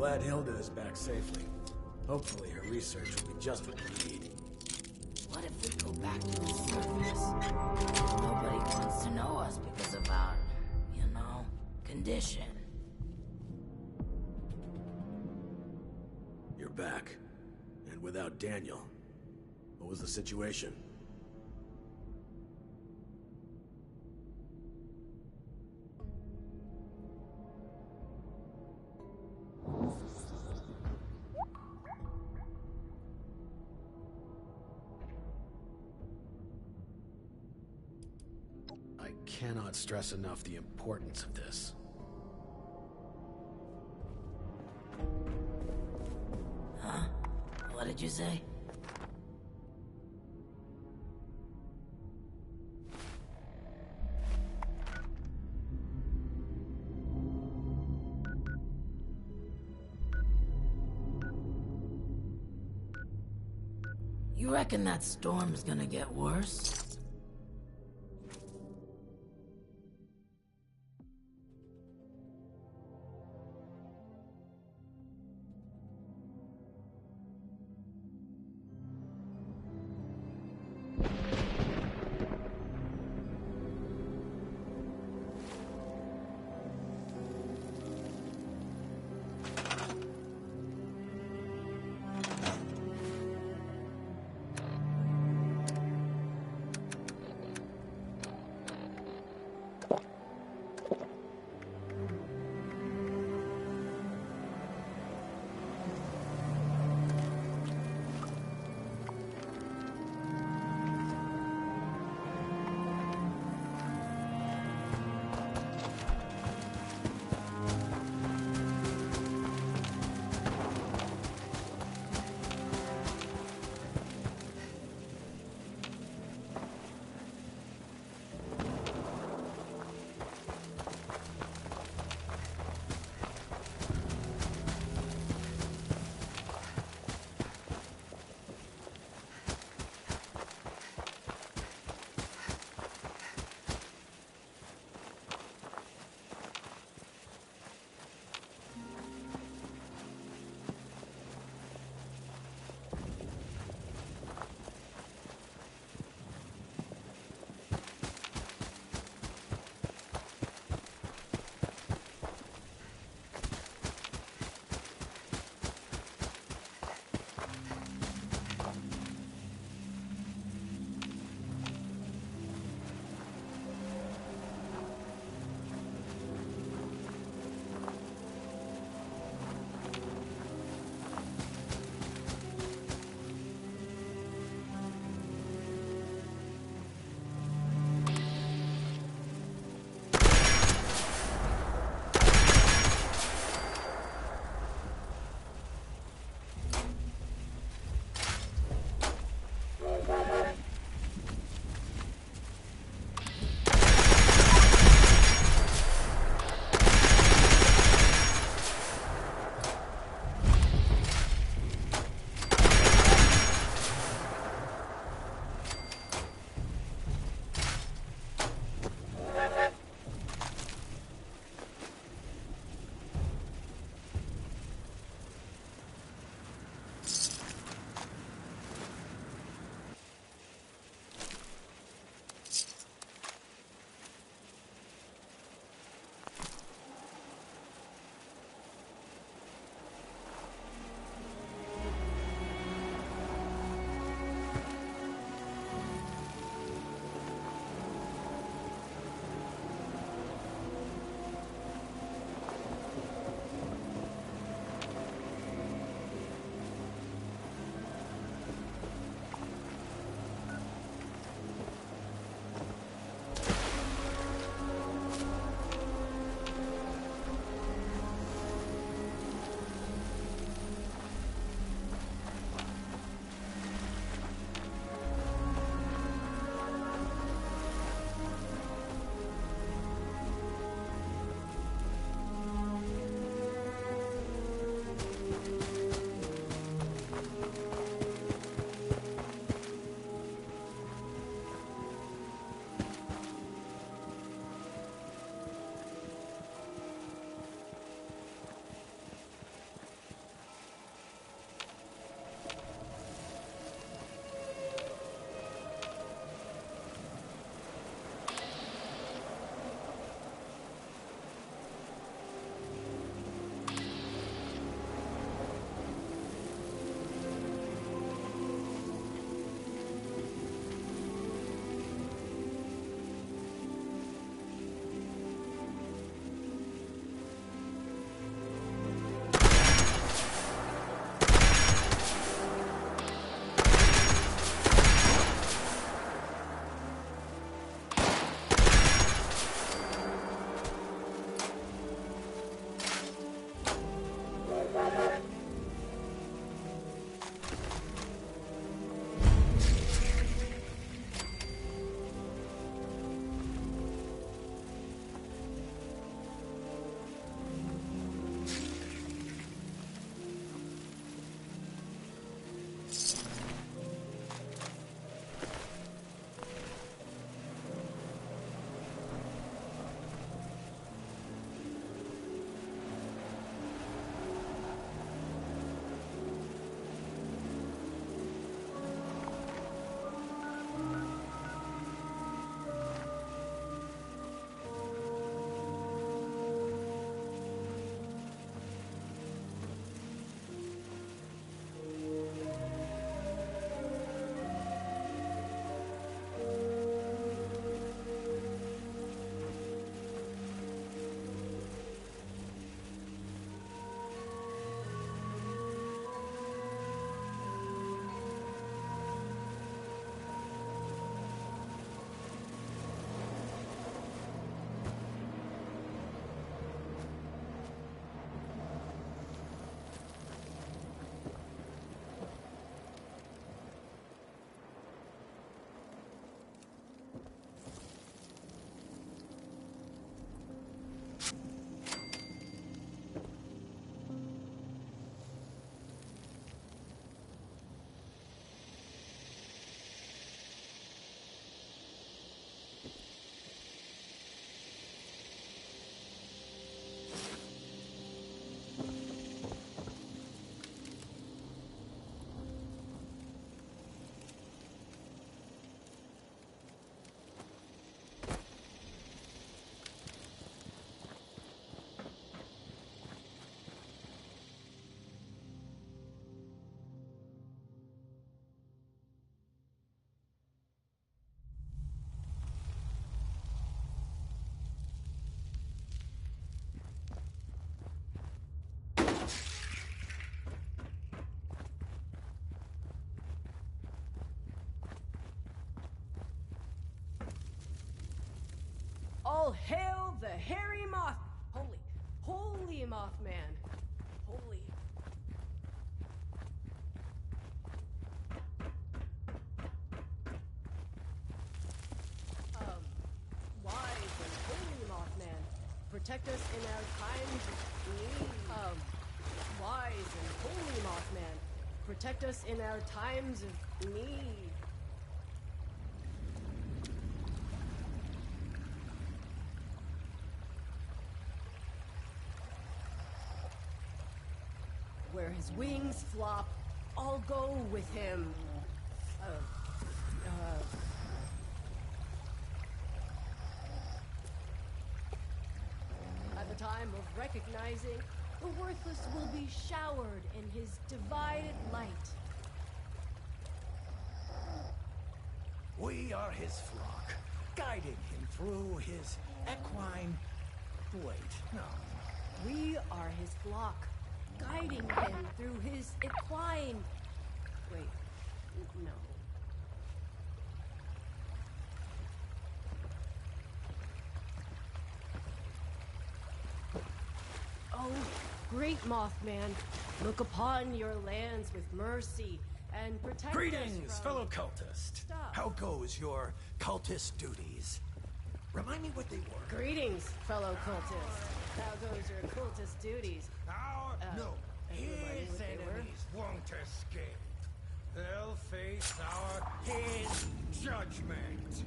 Glad Hilda is back safely. Hopefully her research will be just what we need. What if we go back to the surface? Nobody wants to know us because of our, condition. You're back. And without Daniel. What was the situation? I cannot stress enough the importance of this. Huh? What did you say? You reckon that storm's gonna get worse? All hail the hairy moth. Holy Mothman. Holy. Wise and holy Mothman, protect us in our times of need. Wise and holy Mothman, protect us in our times of need. Where his wings flop, I'll go with him. At the time of recognizing, the worthless will be showered in his divided light. We are his flock, guiding him through his equine... Wait, no. We are his flock, guiding him through his equine... Wait, no. Oh, great Mothman, look upon your lands with mercy and protect Greetings, us from... fellow cultist. Stop. How goes your cultist duties? Remind me what they were. Greetings, fellow cultists. How goes your cultist duties? No, and remind me his what they were? enemies won't escape. They'll face his judgment.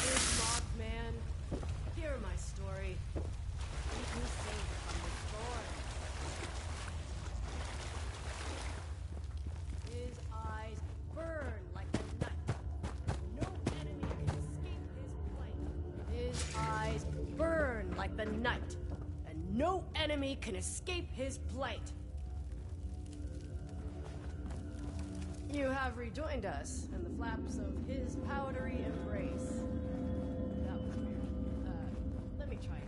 Good Mothman, hear my story. Keep me safe from the storm. His eyes burn like the night. No enemy can escape his flight. His eyes burn like the night, and no enemy can escape his plight. You have rejoined us in the flaps of his powdery embrace. That was weird. Let me try again.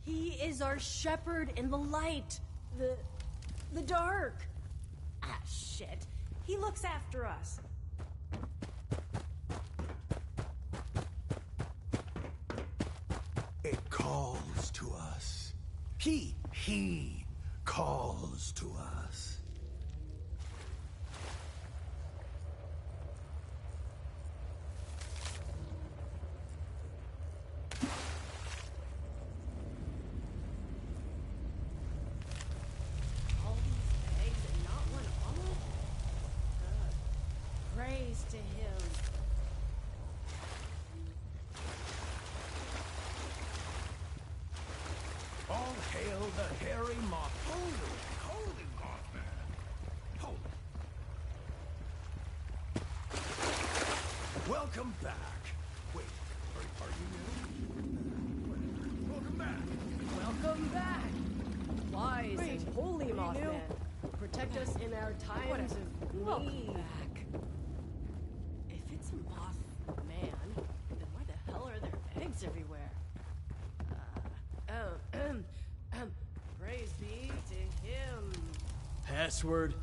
He is our shepherd in the light. The dark. Ah, shit. He looks after us. It calls to us. He calls to us. All these eggs and not one omelet? Praise to him. All hail the hairy moth. Holy Mothman. Holy. Welcome back. Wait, are you new? Welcome back. Welcome back. Wise and holy Mothman, protect us in our times of need. Welcome back. If it's a Mothman, then why the hell are there eggs everywhere? Praise be to him. Password.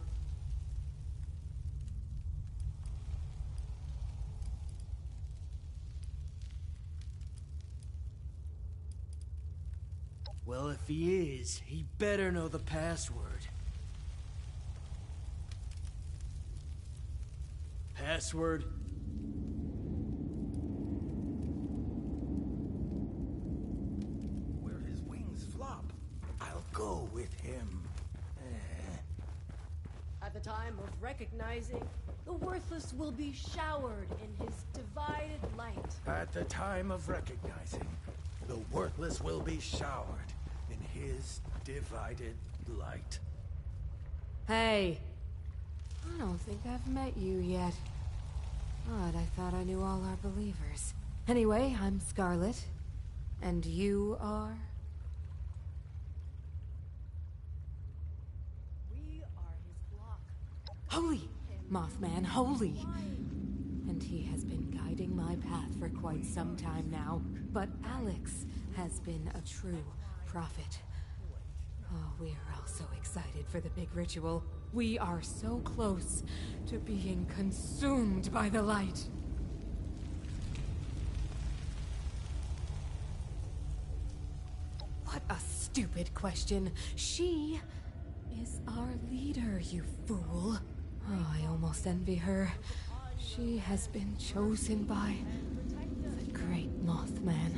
Well, if he is, he better know the password. Password. Where his wings flop, I'll go with him. At the time of recognizing, the worthless will be showered in his divided light. At the time of recognizing, the worthless will be showered in his divided light. Hey. I don't think I've met you yet. Odd, I thought I knew all our believers. Anyway, I'm Scarlet. And you are? We are his flock. Holy! Mothman, holy! And he has been guiding my path for quite some time now. But Alex has been a true prophet. Oh, we are all so excited for the big ritual. We are so close to being consumed by the light. What a stupid question. She is our leader, you fool. Oh, I almost envy her. She has been chosen by the great Mothman.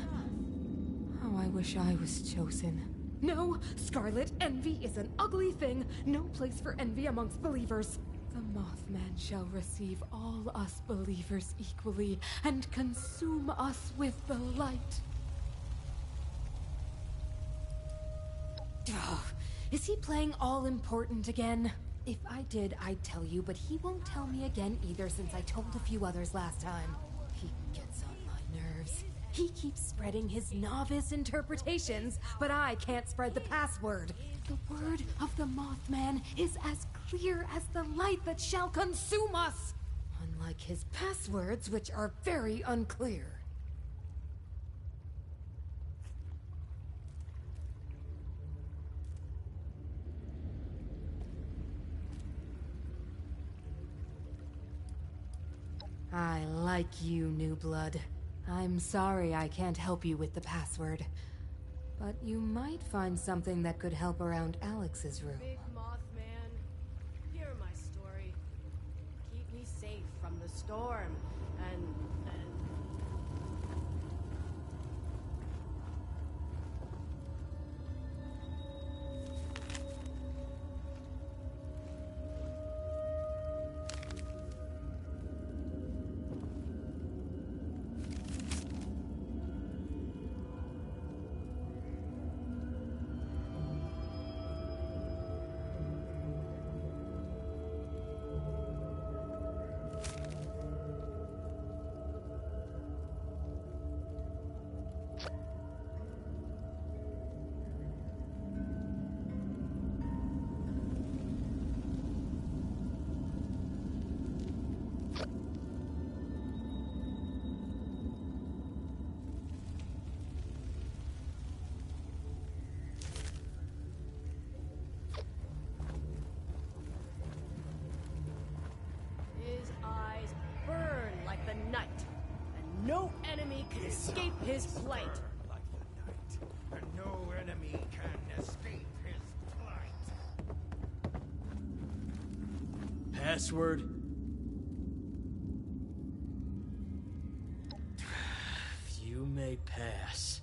Oh, I wish I was chosen. No, Scarlet, envy is an ugly thing. No place for envy amongst believers. The Mothman shall receive all us believers equally and consume us with the light. Oh, is he playing all important again? If I did, I'd tell you, but he won't tell me again either since I told a few others last time. He gets on my nerves. He keeps spreading his novice interpretations, but I can't spread the password. The word of the Mothman is as clear as the light that shall consume us, unlike his passwords, which are very unclear. I like you, New Blood. I'm sorry I can't help you with the password. But you might find something that could help around Alex's room. Big Mothman, hear my story. Keep me safe from the storm and his eyes burn like the night, and no enemy can escape his plight. Like the night, and no enemy can escape his plight. Password? You may pass.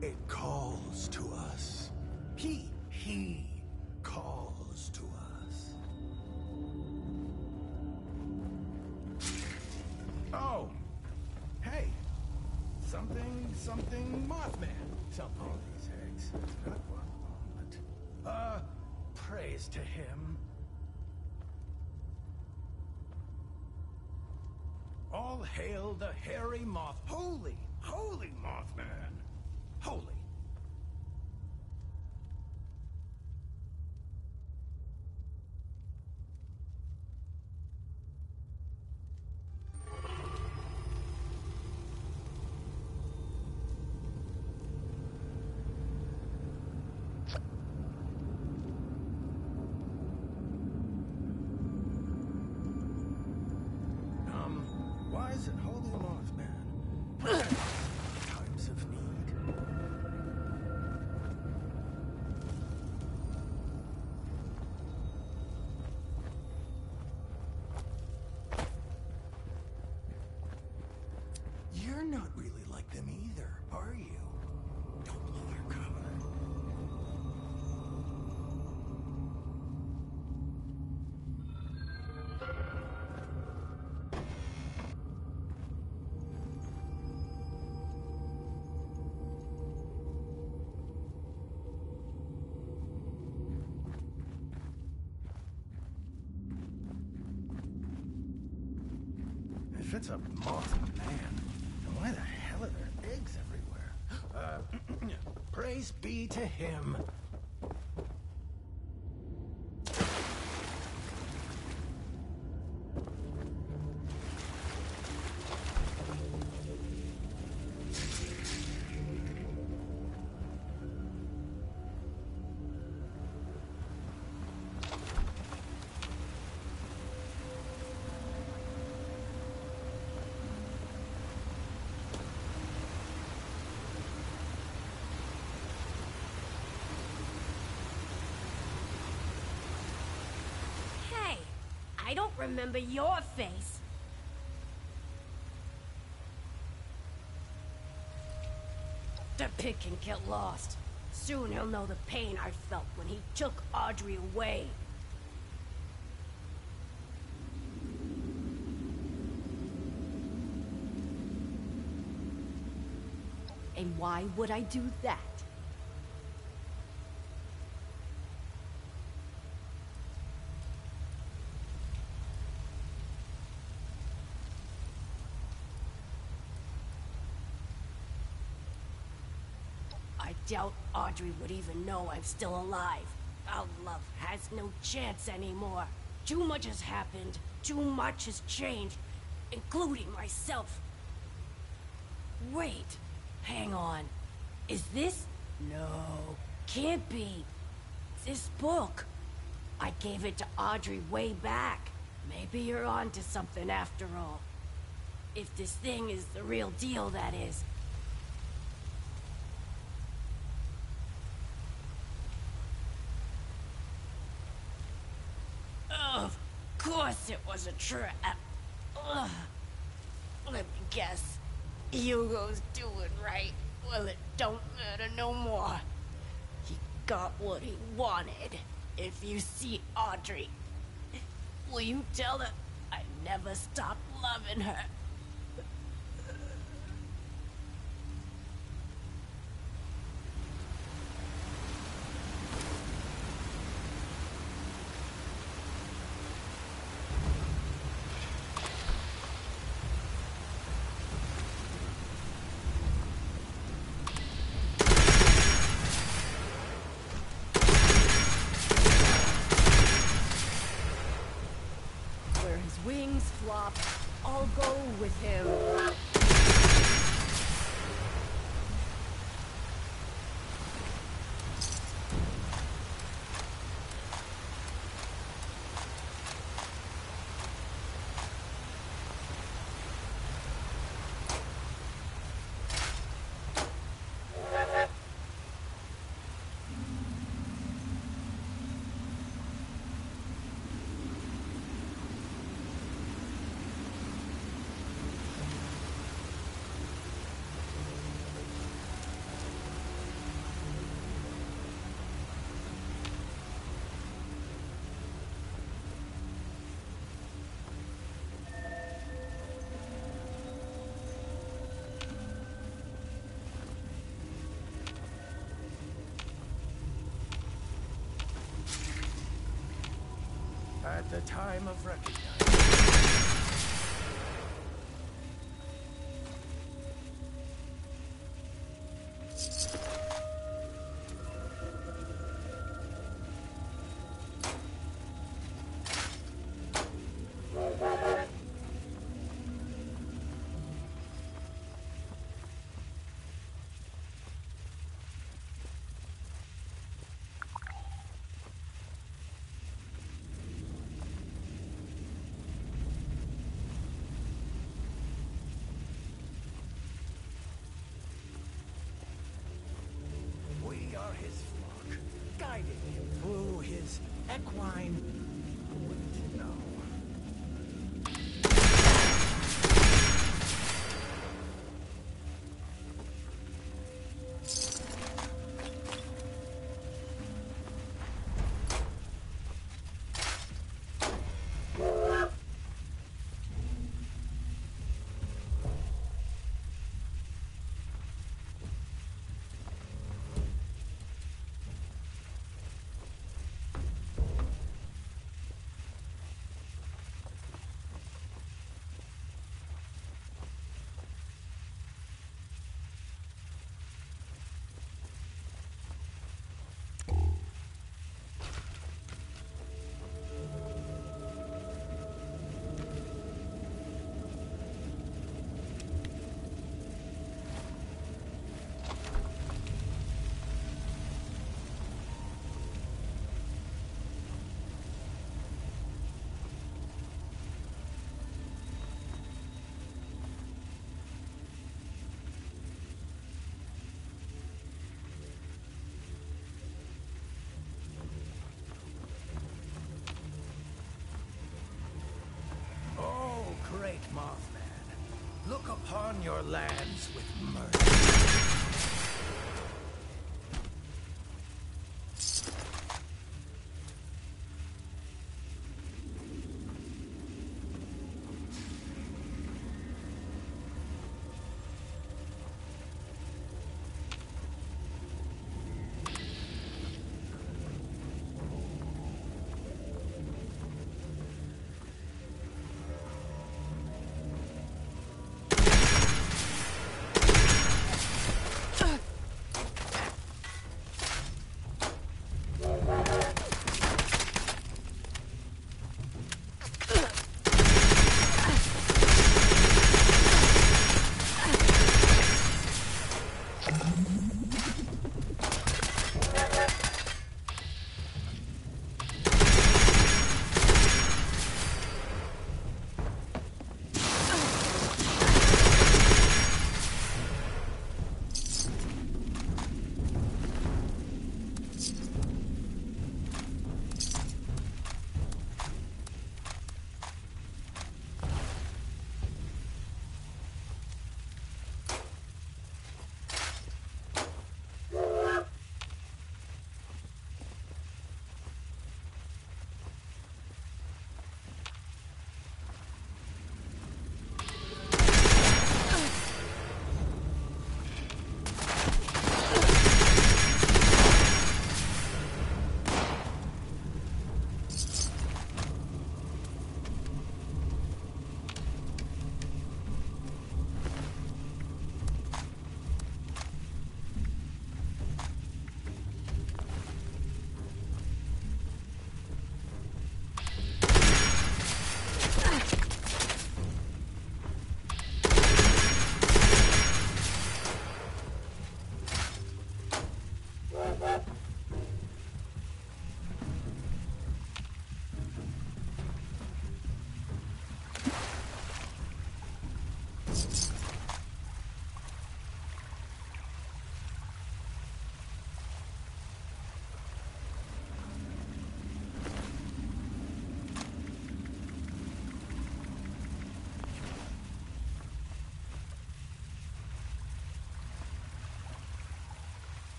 It calls to us. He calls to us. Oh, hey, something Mothman. Some all these eggs. Not one moment. Praise to him. All hail the hairy moth. Holy Mothman. Holy. Why is it Holy Mothman? Times of need. if it's a moth man, then why the hell are there eggs everywhere? Praise be to him. I don't remember your face. The pig can get lost. Soon he'll know the pain I felt when he took Audrey away. And why would I do that? I doubt Audrey would even know I'm still alive. Our love has no chance anymore. Too much has happened. Too much has changed, including myself. Wait, hang on. Is this? No, can't be. This book. I gave it to Audrey way back. Maybe you're on to something after all. If this thing is the real deal, that is. Of course it was a trap. Ugh. Let me guess. Hugo's doing right. Well, it don't matter no more. He got what he wanted. If you see Audrey, will you tell her I never stopped loving her? Wings flop, I'll go with him. At the time of recognizing. We are his flock, guiding him through his equine. Wouldn't you know? look upon your lands with mercy.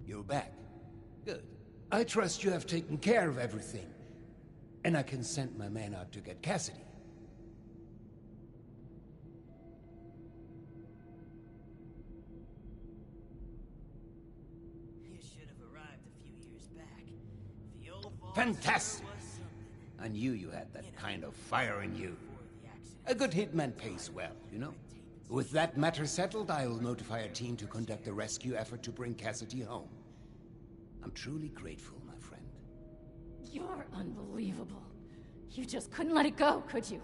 You're back. Good. I trust you have taken care of everything. And I can send my man out to get Cassidy. You should have arrived a few years back. The old Fantastic! I knew you had that kind of fire in you. A good hitman pays well, you know? With that matter settled, I'll notify a team to conduct a rescue effort to bring Cassidy home. I'm truly grateful, my friend. You're unbelievable. You just couldn't let it go, could you?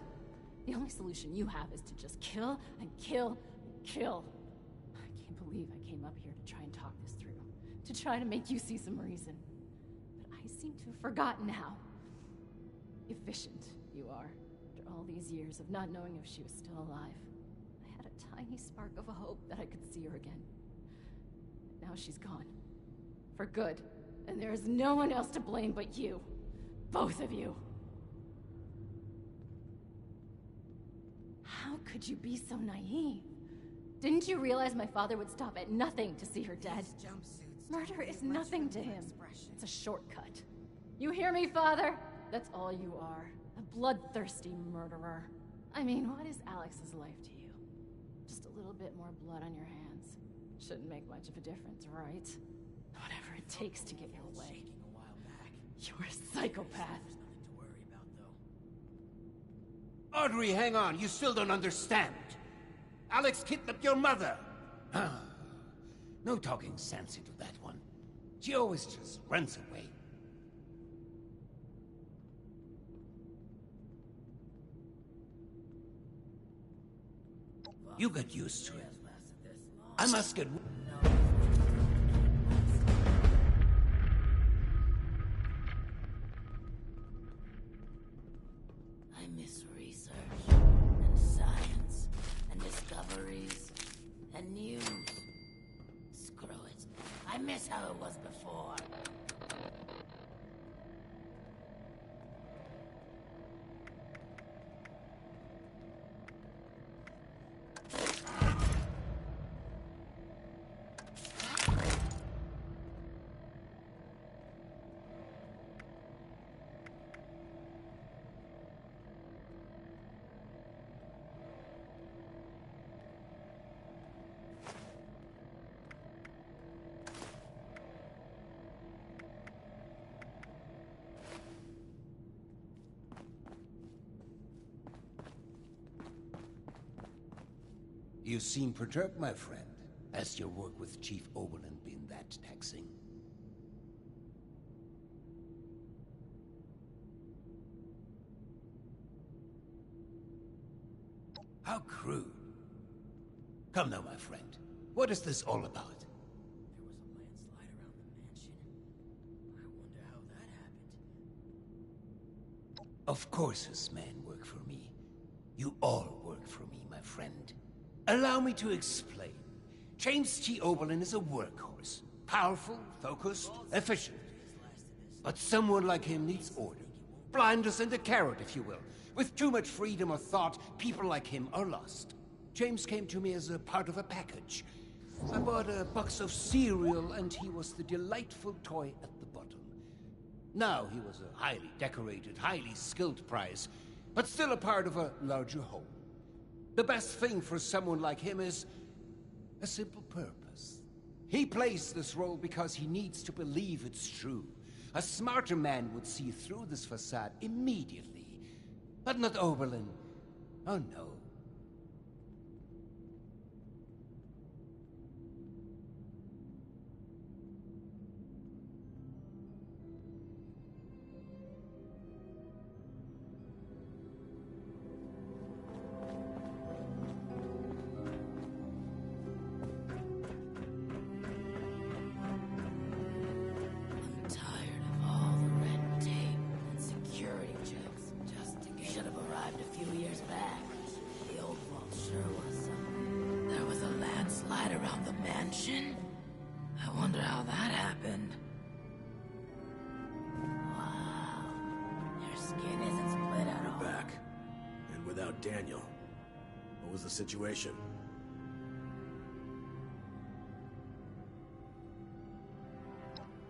The only solution you have is to just kill and kill and kill. I can't believe I came up here to try and talk this through. To try to make you see some reason. But I seem to have forgotten how efficient you are. After all these years of not knowing if she was still alive, I had a tiny spark of a hope that I could see her again. But now she's gone. For good. And there is no one else to blame but you. Both of you. How could you be so naive? Didn't you realize my father would stop at nothing to see her dead? Murder is nothing to him. It's a shortcut. You hear me, Father? That's all you are. A bloodthirsty murderer. I mean, what is Alex's life to you? Just a little bit more blood on your hands. Shouldn't make much of a difference, right? Whatever it takes to get your way. You're a psychopath. Audrey, hang on. You still don't understand. Alex kidnapped your mother. No talking sense into that one. She always just runs away. You get used to it. I must get... I miss research, and science, and discoveries, and news. Screw it. I miss how it was before. You seem perturbed, my friend. Has your work with Chief Oberlin been that taxing? How crude. Come now, my friend. What is this all about? There was a landslide around the mansion. I wonder how that happened. Of course his men work for me. You all work for me, my friend. Allow me to explain. James T. Oberlin is a workhorse. Powerful, focused, efficient. But someone like him needs order. Blinders and a carrot, if you will. With too much freedom of thought, people like him are lost. James came to me as a part of a package. I bought a box of cereal, and he was the delightful toy at the bottom. Now he was a highly decorated, highly skilled prize, but still a part of a larger whole. The best thing for someone like him is a simple purpose. He plays this role because he needs to believe it's true. A smarter man would see through this facade immediately. But not Oberlin. Oh no. I wonder how that happened. Wow. Your skin isn't split at all. You're back. And without Daniel. What was the situation?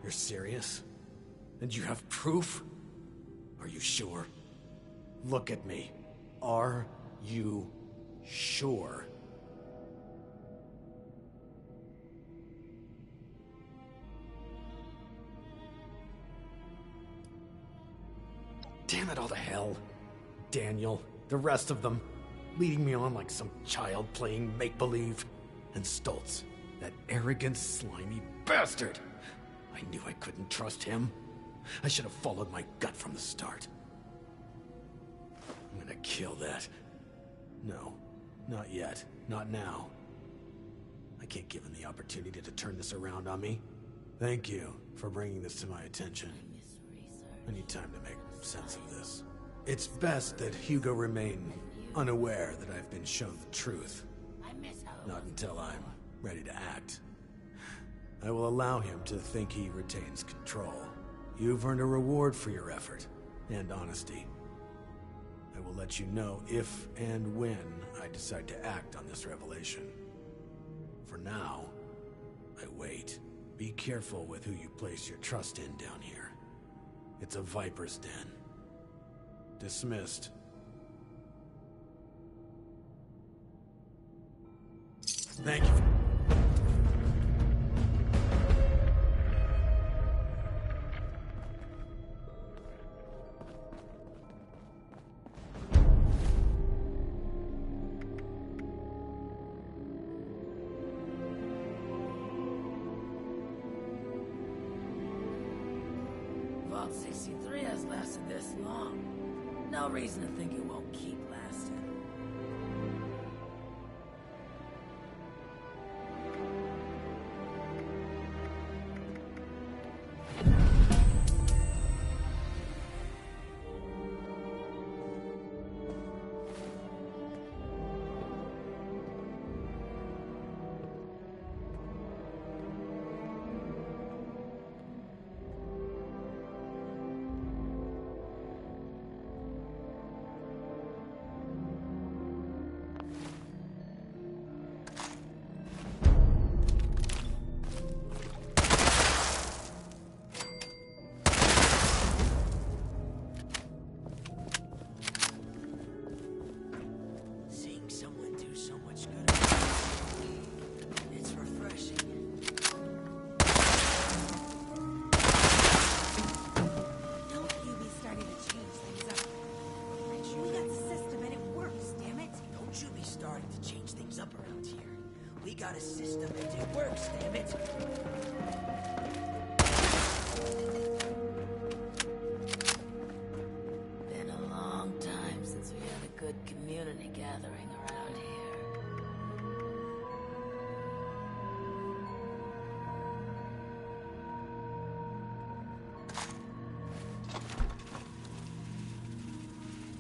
You're serious? And you have proof? Are you sure? Look at me. Are you sure? Damn it all to hell. Daniel, the rest of them, leading me on like some child playing make-believe. And Stoltz, that arrogant, slimy bastard. I knew I couldn't trust him. I should have followed my gut from the start. I'm gonna kill that. No, not yet. Not now. I can't give him the opportunity to turn this around on me. Thank you for bringing this to my attention. I need time to make sense of this. It's best that Hugo remain unaware that I've been shown the truth. Not until I'm ready to act. I will allow him to think he retains control. You've earned a reward for your effort and honesty. I will let you know if and when I decide to act on this revelation. For now, I wait. Be careful with who you place your trust in down here. It's a viper's den. Dismissed. Thank you. Vault 63 has lasted this long. No reason to think it won't keep lasting. We got a system and it works, damn it! Been a long time since we had a good community gathering around here.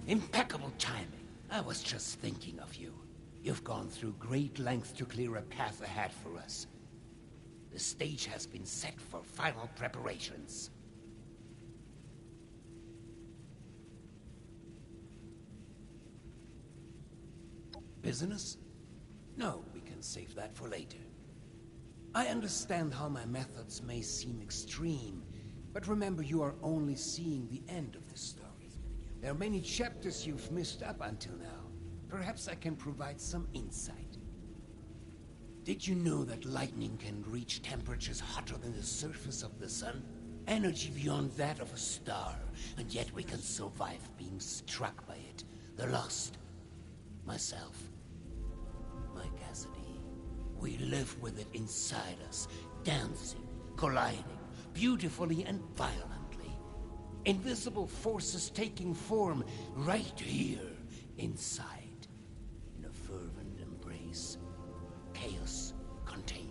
Impeccable timing. I was just thinking of you. You've gone through great lengths to clear a path ahead for us. The stage has been set for final preparations. Business? No, we can save that for later. I understand how my methods may seem extreme, but remember you are only seeing the end of the story. There are many chapters you've missed up until now. Perhaps I can provide some insight. Did you know that lightning can reach temperatures hotter than the surface of the sun? energy beyond that of a star, and yet we can survive being struck by it. The Lost. Myself. My Cassidy. We live with it inside us, dancing, colliding, beautifully and violently. Invisible forces taking form right here, inside. In a fervent embrace. Chaos contained.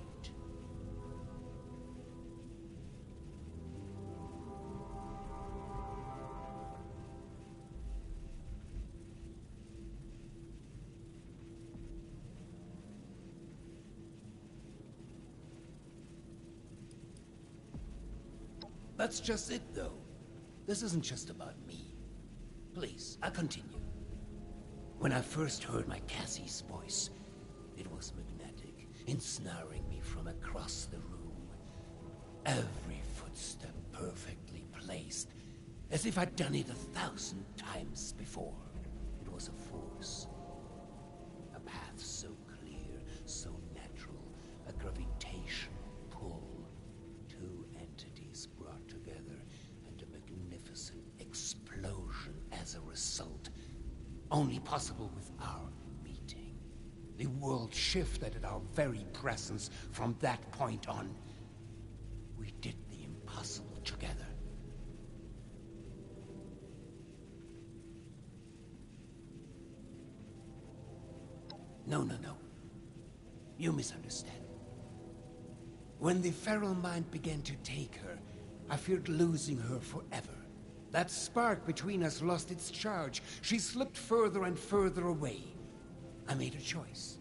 That's just it, though. This isn't just about me. Please, I'll continue. When I first heard my Cassie's voice, it was magnetic, ensnaring me from across the room. Every footstep perfectly placed, as if I'd done it 1,000 times before. It was a force. A path so clear, so natural, a gravitational pull. Two entities brought together, and a magnificent explosion as a result. Only possible with our meeting. The world shifted at our very presence from that point on. We did the impossible together. No. You misunderstand. When the feral mind began to take her, I feared losing her forever. That spark between us lost its charge. She slipped further and further away. I made a choice.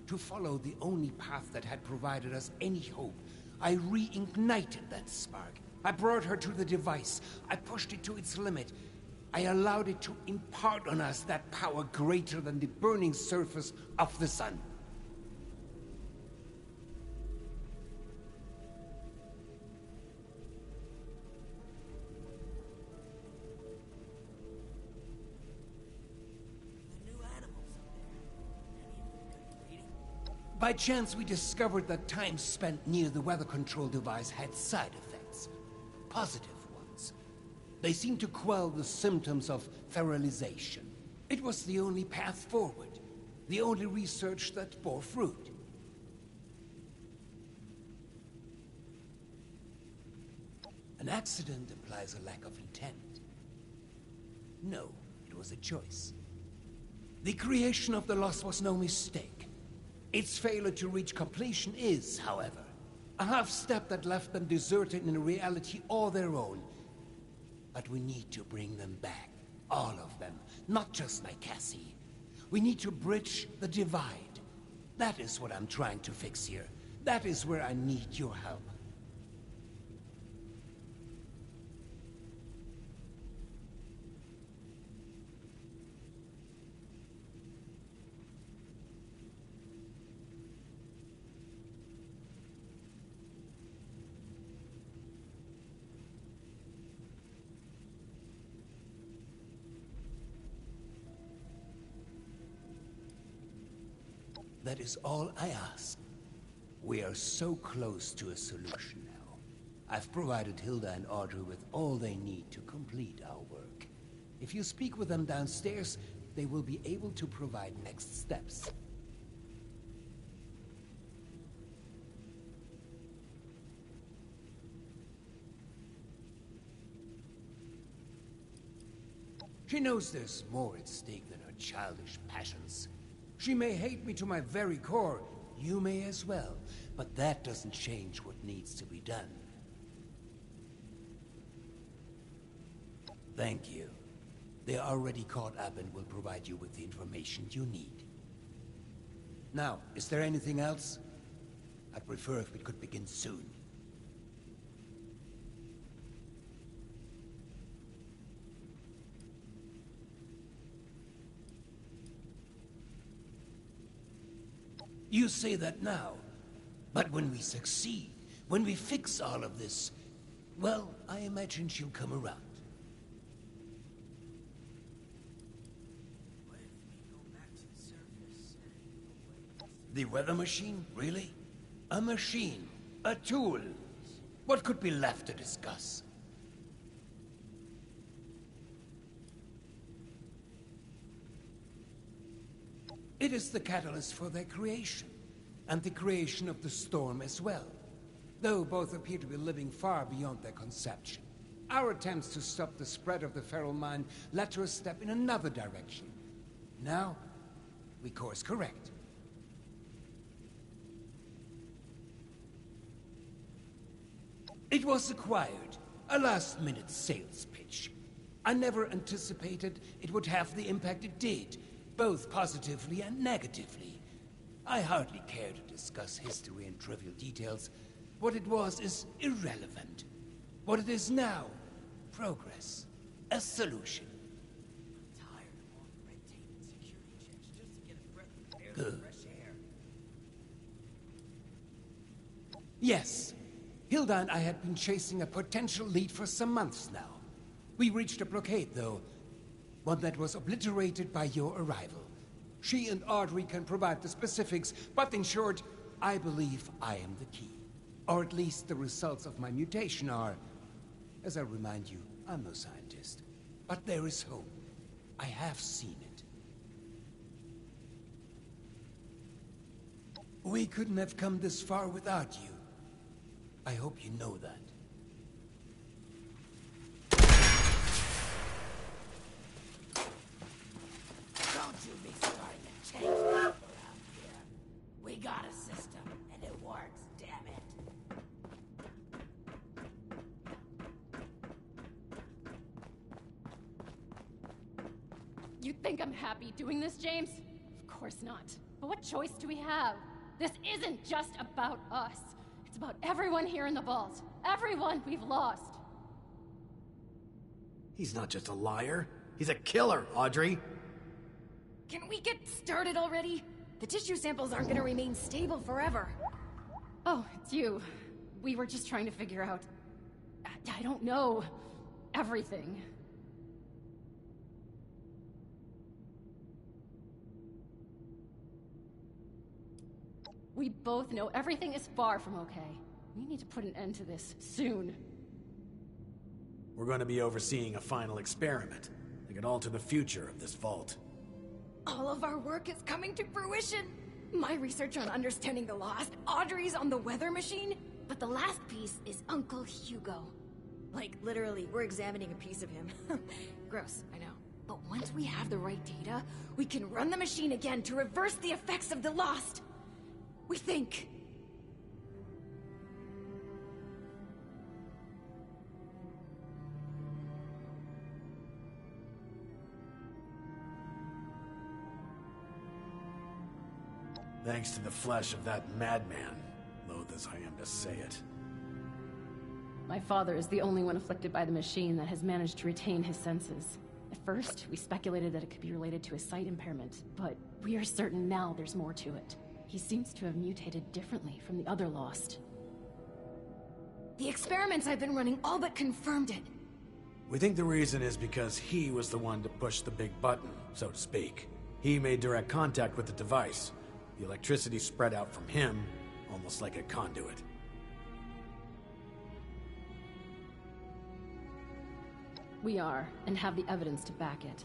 To follow the only path that had provided us any hope. I reignited that spark. I brought her to the device. I pushed it to its limit. I allowed it to impart on us that power greater than the burning surface of the sun. By chance, we discovered that time spent near the weather control device had side effects. Positive ones. They seemed to quell the symptoms of feralization. It was the only path forward. The only research that bore fruit. An accident implies a lack of intent. No, it was a choice. The creation of the Lost was no mistake. Its failure to reach completion is, however, a half-step that left them deserted in a reality all their own. But we need to bring them back. All of them. Not just like Cassie. We need to bridge the divide. That is what I'm trying to fix here. That is where I need your help. That is all I ask. We are so close to a solution now. I've provided Hilda and Audrey with all they need to complete our work. If you speak with them downstairs, they will be able to provide next steps. She knows there's more at stake than her childish passions. She may hate me to my very core. You may as well. But that doesn't change what needs to be done. Thank you. They are already caught up and will provide you with the information you need. Now, is there anything else? I'd prefer if we could begin soon. You say that now, but when we succeed, when we fix all of this, well, I imagine she'll come around. What if we go back to the surface and... The weather machine? Really? A machine. A tool. What could be left to discuss? It is the catalyst for their creation, and the creation of the storm as well. Though both appear to be living far beyond their conception. Our attempts to stop the spread of the feral mind led to a step in another direction. Now, we course correct. It was acquired, a last-minute sales pitch. I never anticipated it would have the impact it did, both positively and negatively. I hardly care to discuss history and trivial details. What it was is irrelevant. What it is now, progress, a solution. Tired of all the red tape and security checks just to get a breath of air Good. and fresh air. Yes, Hilda and I had been chasing a potential lead for some months now. We reached a blockade, though. One that was obliterated by your arrival. She and Audrey can provide the specifics, but in short, I believe I am the key. Or at least the results of my mutation are... As I remind you, I'm no scientist. But there is hope. I have seen it. We couldn't have come this far without you. I hope you know that. Don't you be starting to change stuff around here. We got a system, and it works, damn it. You think I'm happy doing this, James? Of course not. But what choice do we have? This isn't just about us. It's about everyone here in the vault. Everyone we've lost. He's not just a liar. He's a killer, Audrey. Can we get started already? The tissue samples aren't gonna remain stable forever. Oh, it's you. We were just trying to figure out... I don't know. Everything. We both know everything is far from okay. We need to put an end to this soon. We're going to be overseeing a final experiment that could alter the future of this vault. All of our work is coming to fruition. My research on understanding the lost, Audrey's on the weather machine, but the last piece is Uncle Hugo. Like, literally, we're examining a piece of him. Gross, I know. But once we have the right data, we can run the machine again to reverse the effects of the lost. We think. Thanks to the flesh of that madman, loath as I am to say it. My father is the only one afflicted by the machine that has managed to retain his senses. At first, we speculated that it could be related to his sight impairment, but we are certain now there's more to it. He seems to have mutated differently from the other lost. The experiments I've been running all but confirmed it. We think the reason is because he was the one to push the big button, so to speak. He made direct contact with the device. The electricity spread out from him, almost like a conduit. We are, and have the evidence to back it.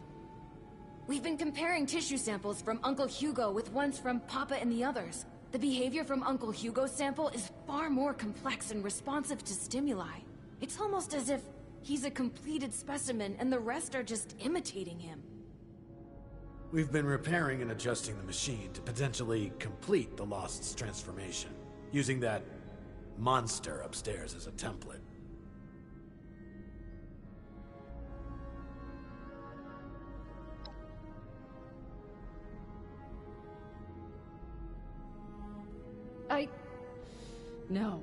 We've been comparing tissue samples from Uncle Hugo with ones from Papa and the others. The behavior from Uncle Hugo's sample is far more complex and responsive to stimuli. It's almost as if he's a completed specimen and the rest are just imitating him. We've been repairing and adjusting the machine to potentially complete the Lost's transformation, using that monster upstairs as a template. No.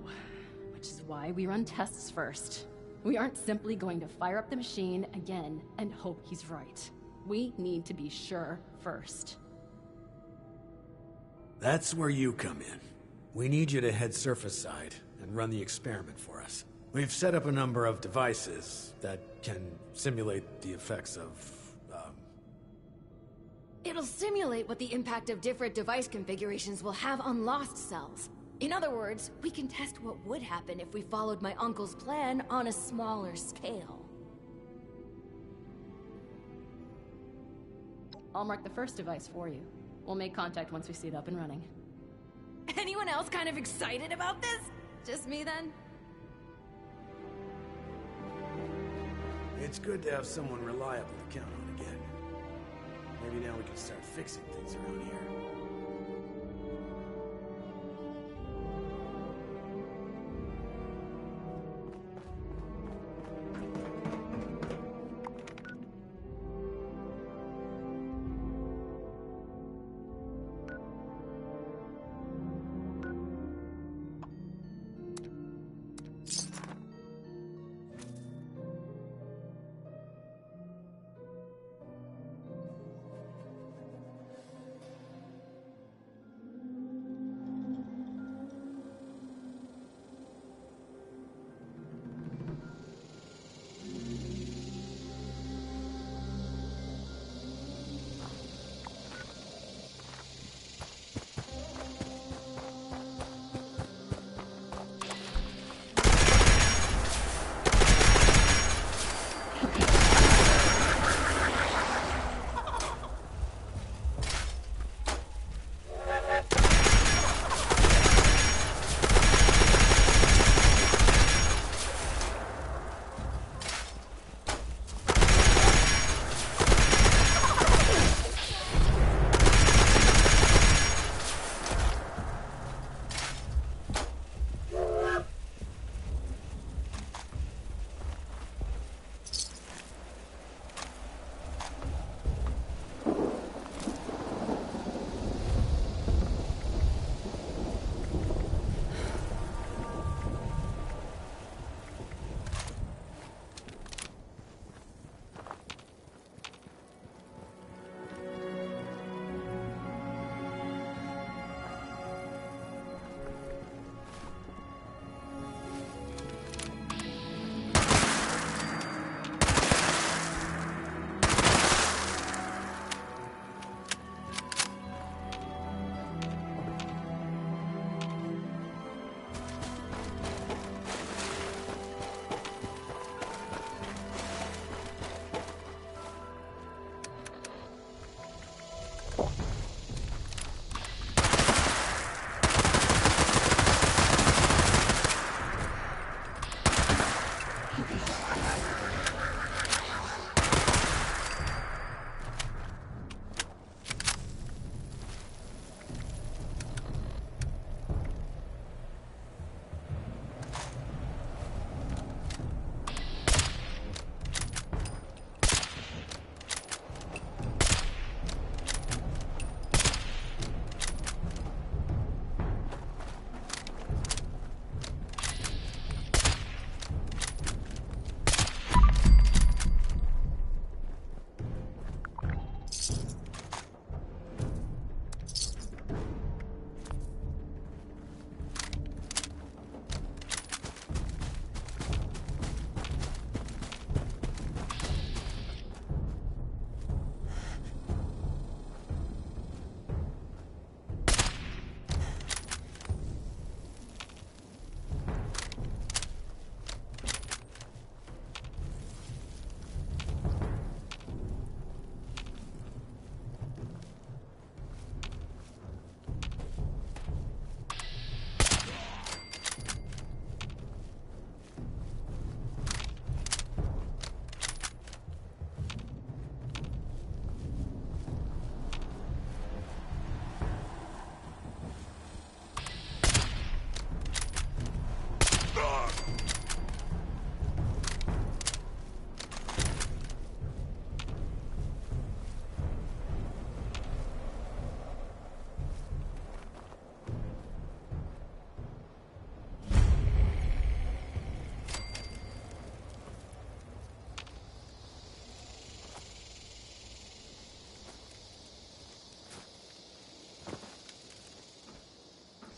Which is why we run tests first. We aren't simply going to fire up the machine again and hope he's right. We need to be sure first. That's where you come in. We need you to head surface side and run the experiment for us. We've set up a number of devices that can simulate the effects of, It'll simulate what the impact of different device configurations will have on lost cells. In other words, we can test what would happen if we followed my uncle's plan on a smaller scale. I'll mark the first device for you. We'll make contact once we see it up and running. Anyone else kind of excited about this? Just me then? It's good to have someone reliable to count on again. Maybe now we can start fixing things around here.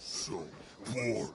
So boring.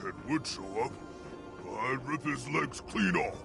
Egghead would show up, I'd rip his legs clean off.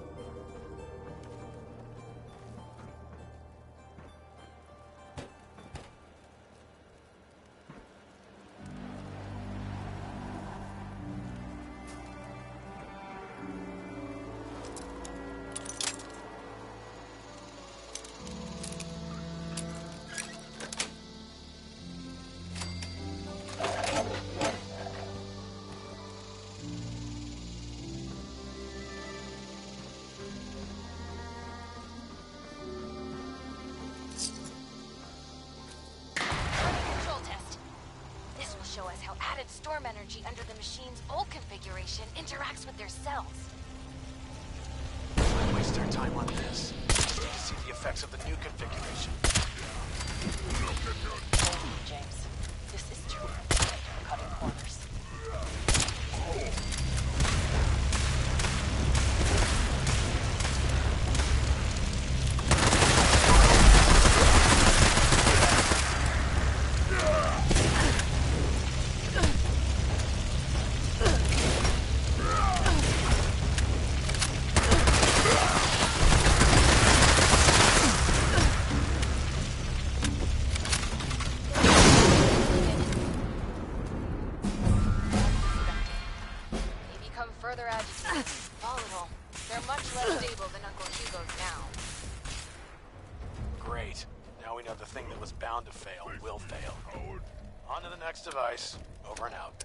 Show us how added storm energy under the machine's old configuration interacts with their cells. Why waste our time on this? We need to see the effects of the new configuration. James, this is too early. Cutting corners. Further agitated, volatile. They're much less stable than Uncle Hugo's now. Great. Now we know the thing that was bound to fail will fail. On to the next device. Over and out.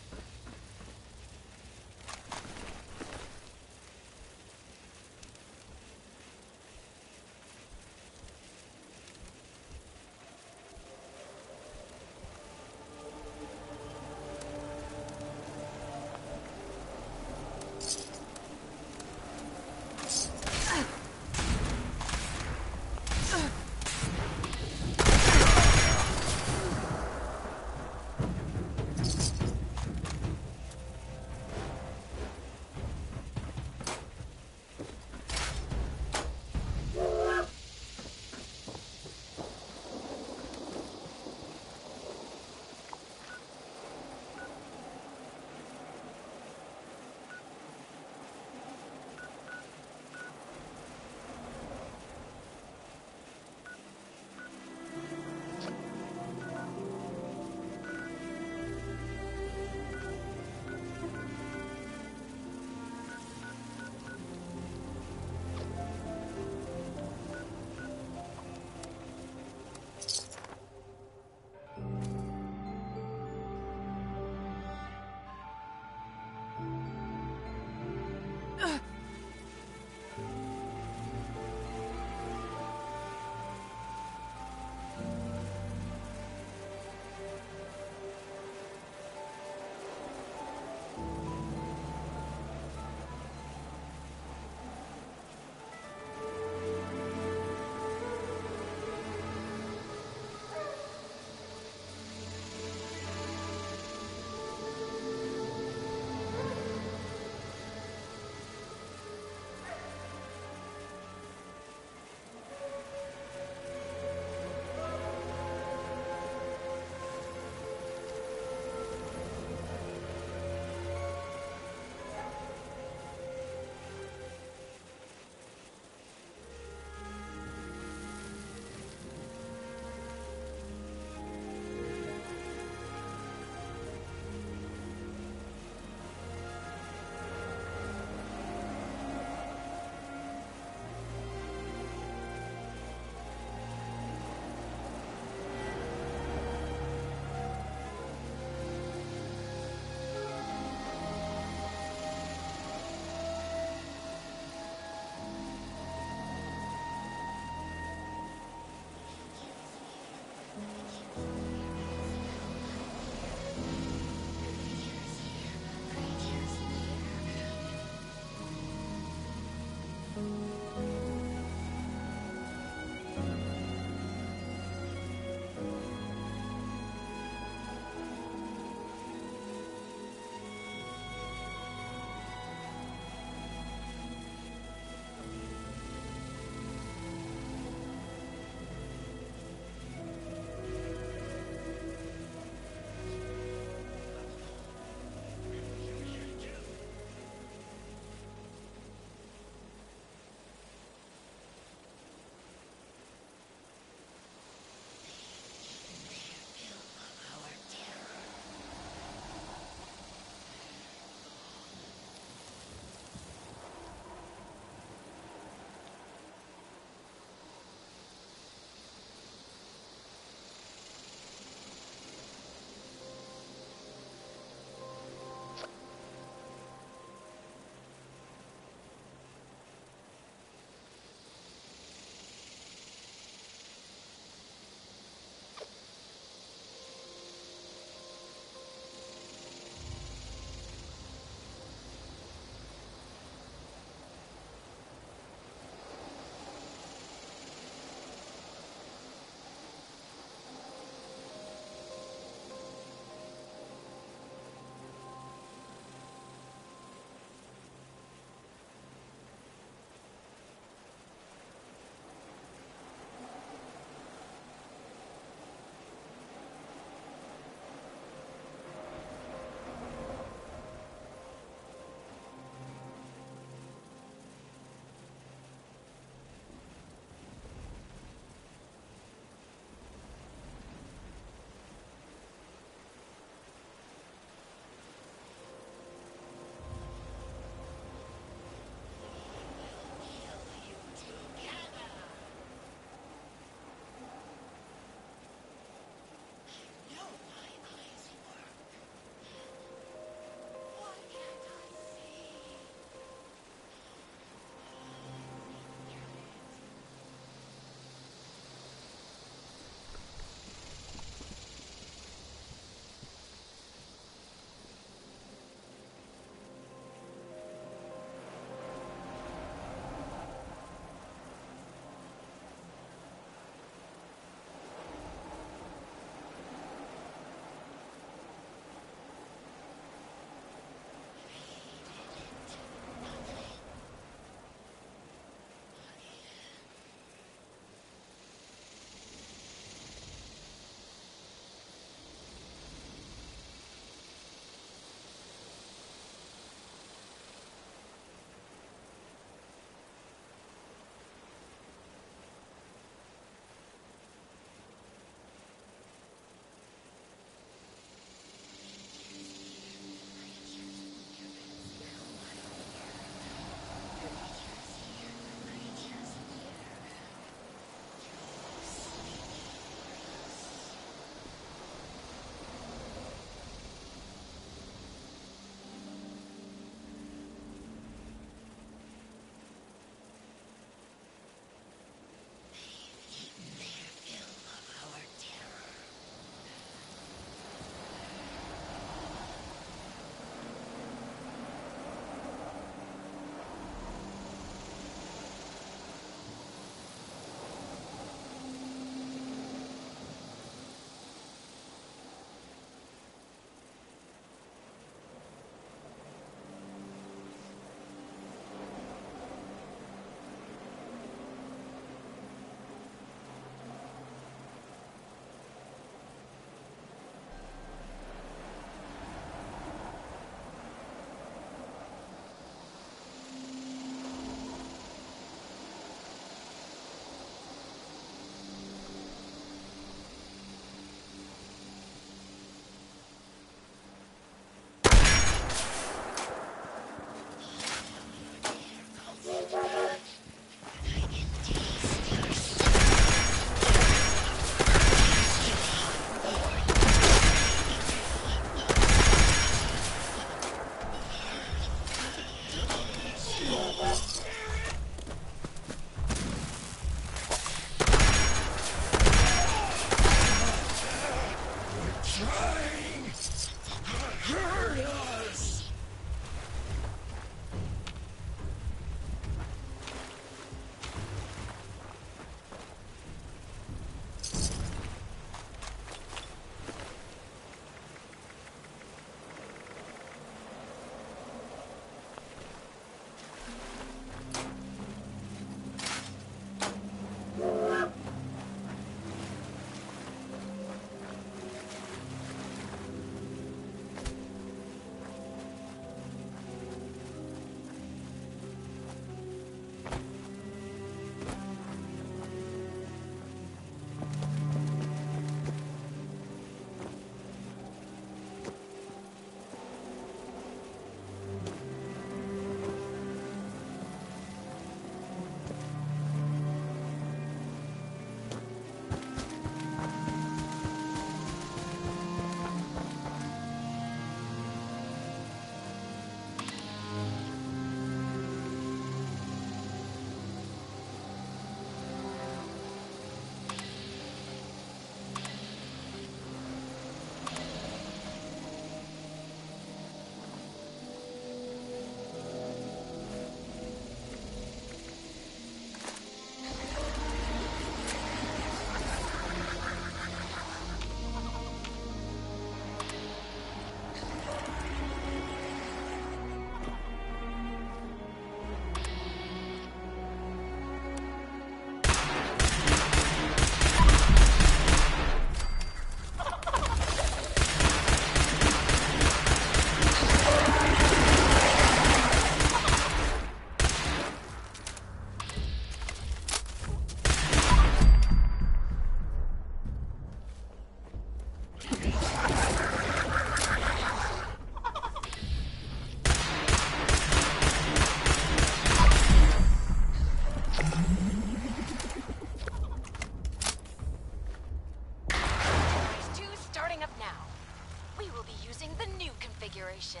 we will be using the new configuration.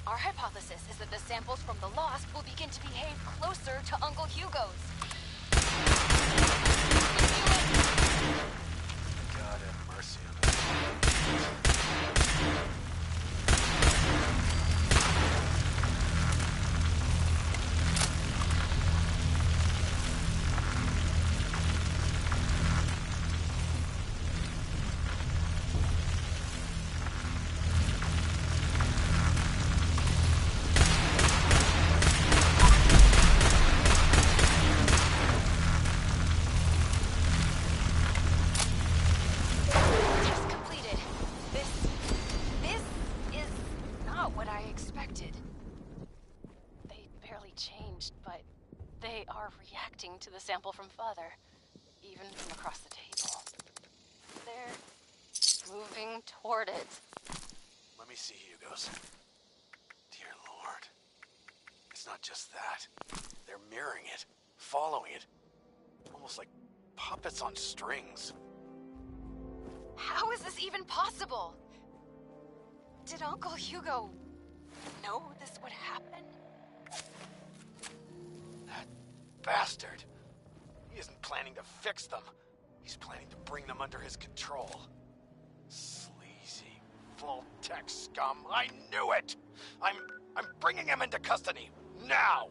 Our hypothesis is that the samples from the Lost will begin to behave closer to Uncle Hugo's. God have mercy on us. To the sample from Father, even from across the table. They're moving toward it. Let me see Hugo's. Dear Lord. It's not just that. They're mirroring it, following it. Almost like puppets on strings. How is this even possible? Did Uncle Hugo know this would happen? That bastard. He isn't planning to fix them. He's planning to bring them under his control. Sleazy, full-tech scum. I knew it! I'm bringing him into custody. Now!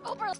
Uber.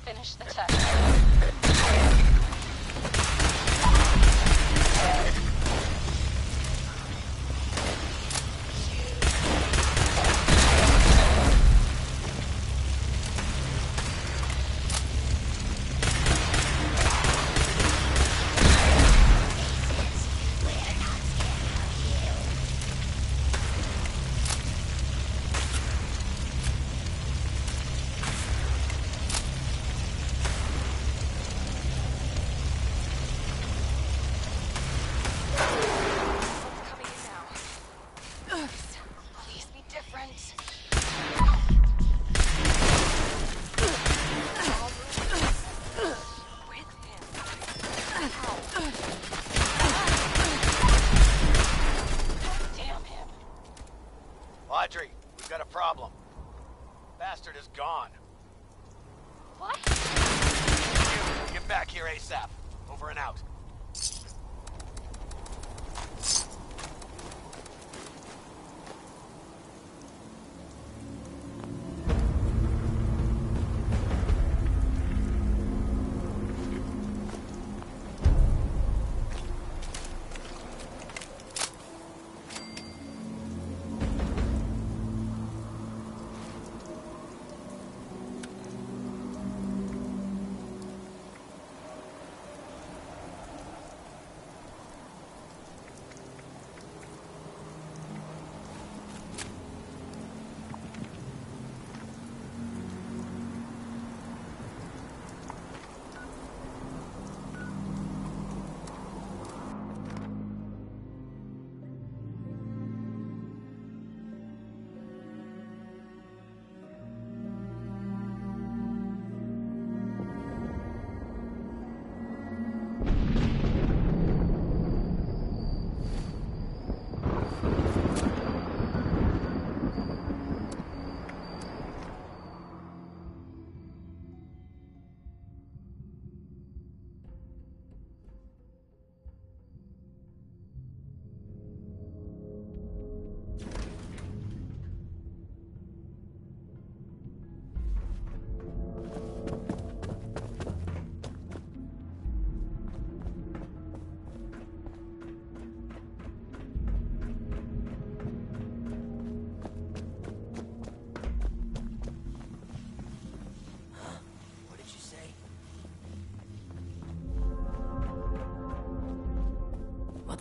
Finish the test. Audrey, we've got a problem. Bastard is gone. What? You, get back here ASAP. Over and out.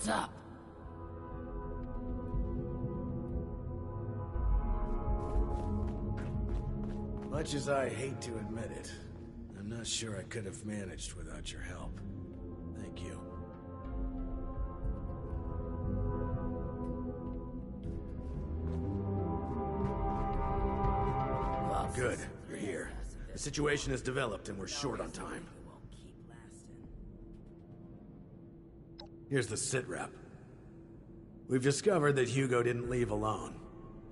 What's up? Much as I hate to admit it, I'm not sure I could have managed without your help. Thank you. Good. You're here. The situation has developed and we're short on time. Here's the sitrep. We've discovered that Hugo didn't leave alone.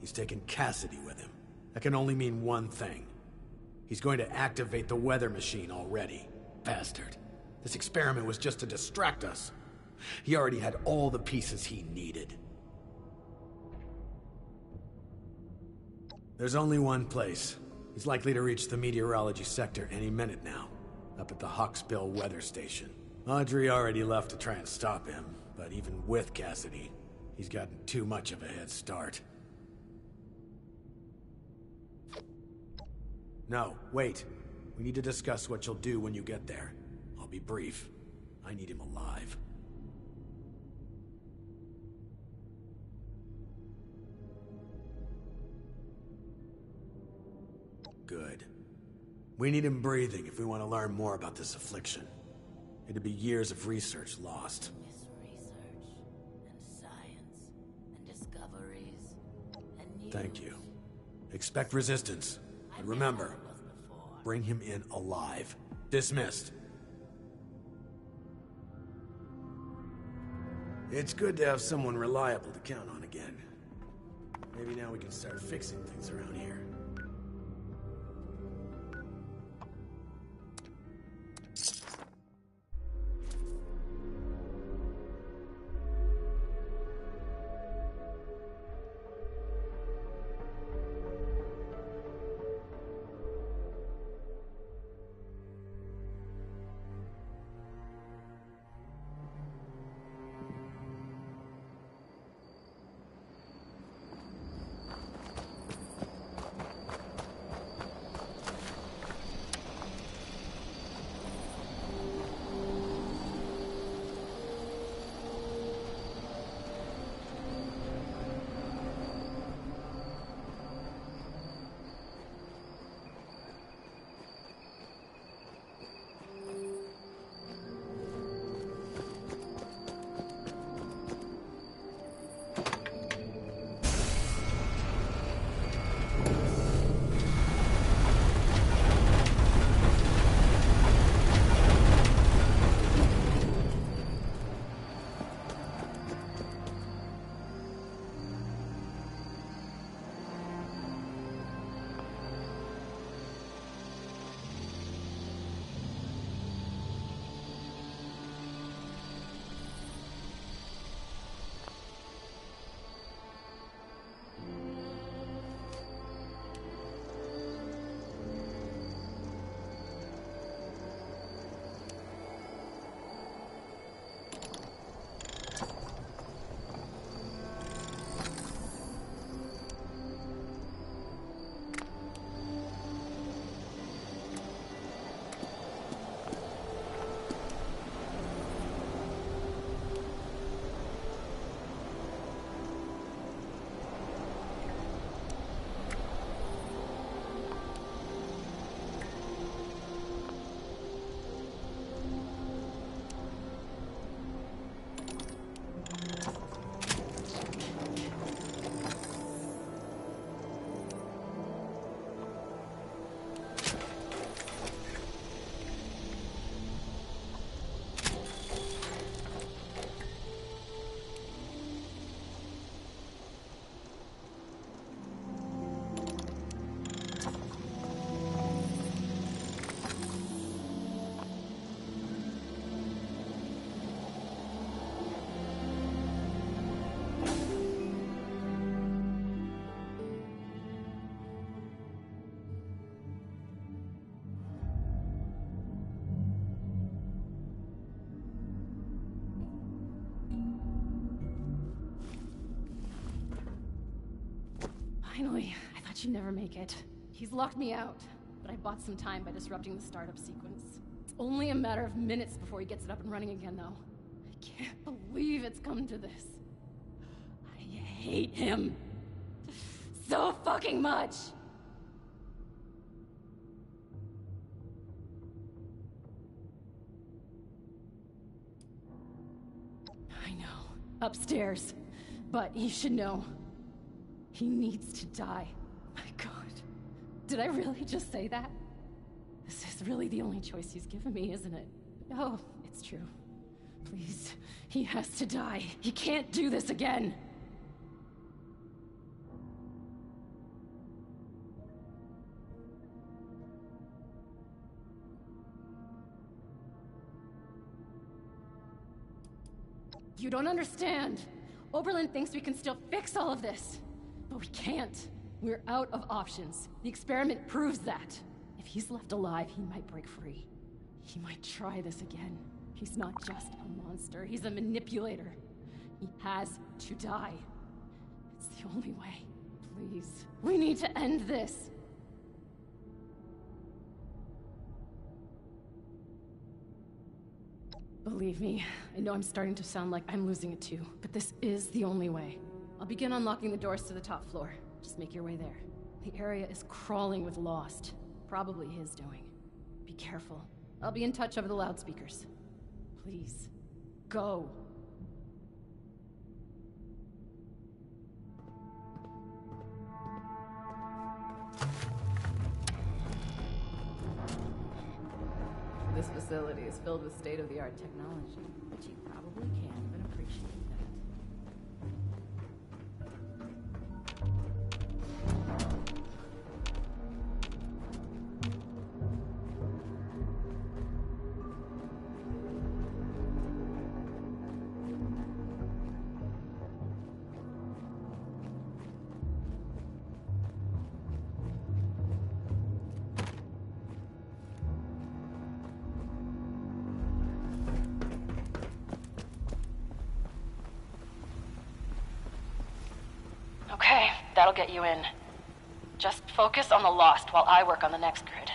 He's taken Cassidy with him. That can only mean one thing. He's going to activate the weather machine already. Bastard. This experiment was just to distract us. He already had all the pieces he needed. There's only one place. He's likely to reach the meteorology sector any minute now, up at the Hawksbill weather station. Audrey already left to try and stop him, but even with Cassidy, he's gotten too much of a head start. No, wait. We need to discuss what you'll do when you get there. I'll be brief. I need him alive. Good. We need him breathing if we want to learn more about this affliction. It'd be years of research lost. Research, and science, and discoveries, and news. Thank you. Expect resistance. And remember, bring him in alive. Dismissed. It's good to have someone reliable to count on again. Maybe now we can start fixing things around here. Finally, I thought you'd never make it. He's locked me out, but I bought some time by disrupting the startup sequence. It's only a matter of minutes before he gets it up and running again, though. can't believe it's come to this. I hate him. So fucking much! I know. Upstairs. But you should know. He needs to die. My God. Did I really just say that? This is really the only choice he's given me, isn't it? Oh, it's true. Please. He has to die. He can't do this again. You don't understand. Oberlin thinks we can still fix all of this. But we can't. We're out of options. The experiment proves that. If he's left alive, he might break free. He might try this again. He's not just a monster, he's a manipulator. He has to die. It's the only way. Please. We need to end this. Believe me, I know I'm starting to sound like I'm losing it too, but this is the only way. I'll begin unlocking the doors to the top floor. Just make your way there. The area is crawling with Lost. Probably his doing. Be careful. I'll be in touch over the loudspeakers. Please, go. This facility is filled with state-of-the-art technology, but you probably can't even appreciate that. Okay, that'll get you in. Just focus on the Lost while I work on the next grid.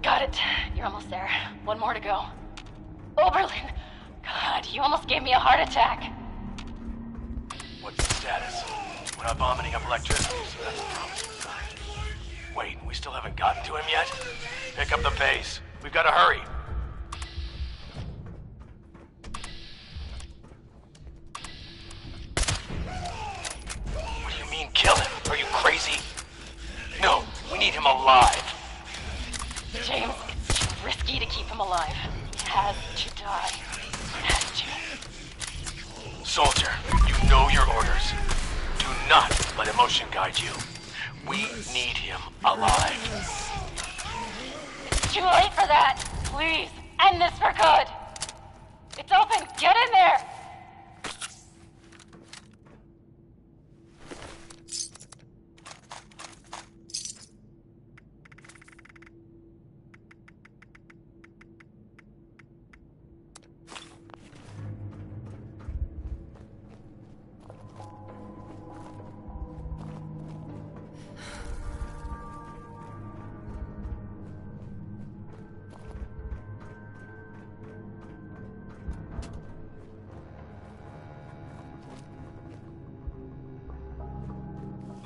Got it. You're almost there. One more to go. Oberlin! God, you almost gave me a heart attack. What's the status? We're not vomiting up electricity, so that's a promising sign. Wait, we still haven't gotten to him yet? Pick up the pace. We've got to hurry. What do you mean, kill him? Are you crazy? No, we need him alive. James, it's too risky to keep him alive. He has to die. He has to. Soldier, you know your orders. Do not let emotion guide you. We need him alive. It's too late for that. Please, end this for good. It's open. Get in there.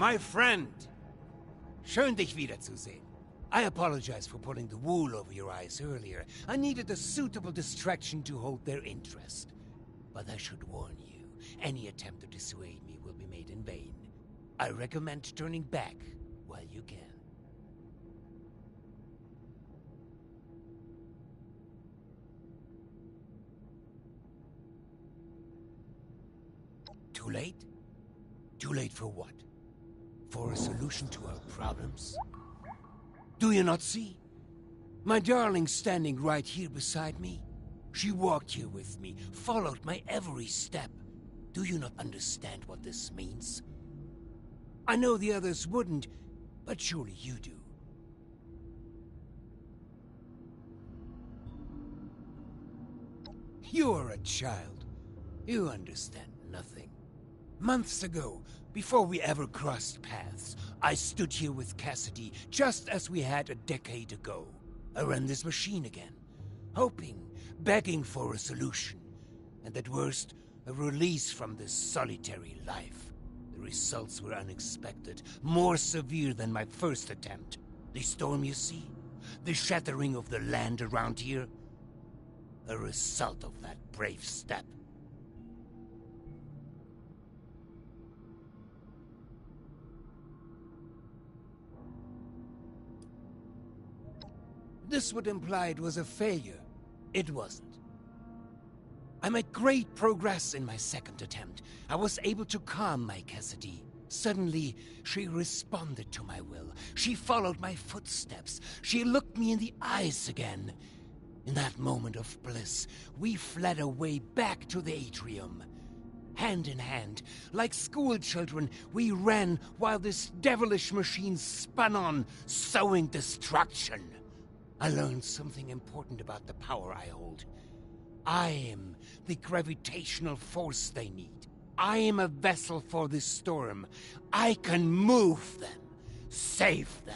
My friend! Schön, dich wiederzusehen. I apologize for pulling the wool over your eyes earlier. I needed a suitable distraction to hold their interest. But I should warn you, any attempt to dissuade me will be made in vain. I recommend turning back while you can. Too late? Too late for what? For a solution to our problems? Do you not see? My darling standing right here beside me. She walked here with me, followed my every step. Do you not understand what this means? I know the others wouldn't, but surely you do. You are a child. You understand nothing. Months ago, before we ever crossed paths, I stood here with Cassidy, just as we had a decade ago. I ran this machine again, hoping, begging for a solution, and at worst, a release from this solitary life. The results were unexpected, more severe than my first attempt. The storm, you see? The shattering of the land around here? A result of that brave step. This would imply it was a failure. It wasn't. I made great progress in my second attempt. I was able to calm my Cassidy. Suddenly, she responded to my will. She followed my footsteps. She looked me in the eyes again. In that moment of bliss, we fled away back to the atrium. Hand in hand, like school children, we ran while this devilish machine spun on, sowing destruction. I learned something important about the power I hold. I am the gravitational force they need. I am a vessel for this storm. I can move them, save them.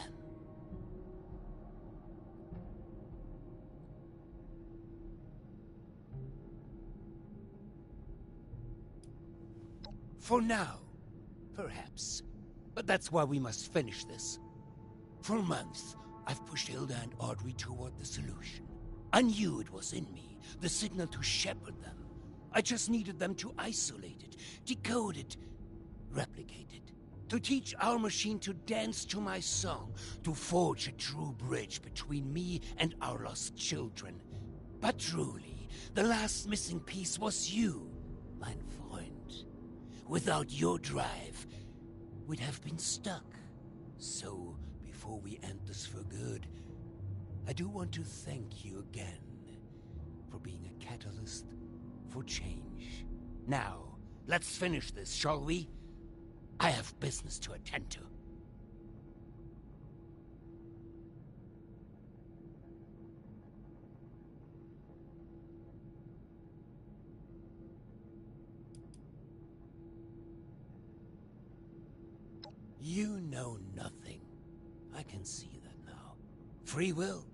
For now, perhaps. But that's why we must finish this. For months, I've pushed Hilda and Audrey toward the solution. I knew it was in me, the signal to shepherd them. I just needed them to isolate it, decode it, replicate it. To teach our machine to dance to my song, to forge a true bridge between me and our lost children. But truly, the last missing piece was you, mein Freund. Without your drive, we'd have been stuck. So, before we end this for good, I do want to thank you again for being a catalyst for change. Now, let's finish this, shall we? I have business to attend to. You know nothing. I can see that now. Free will?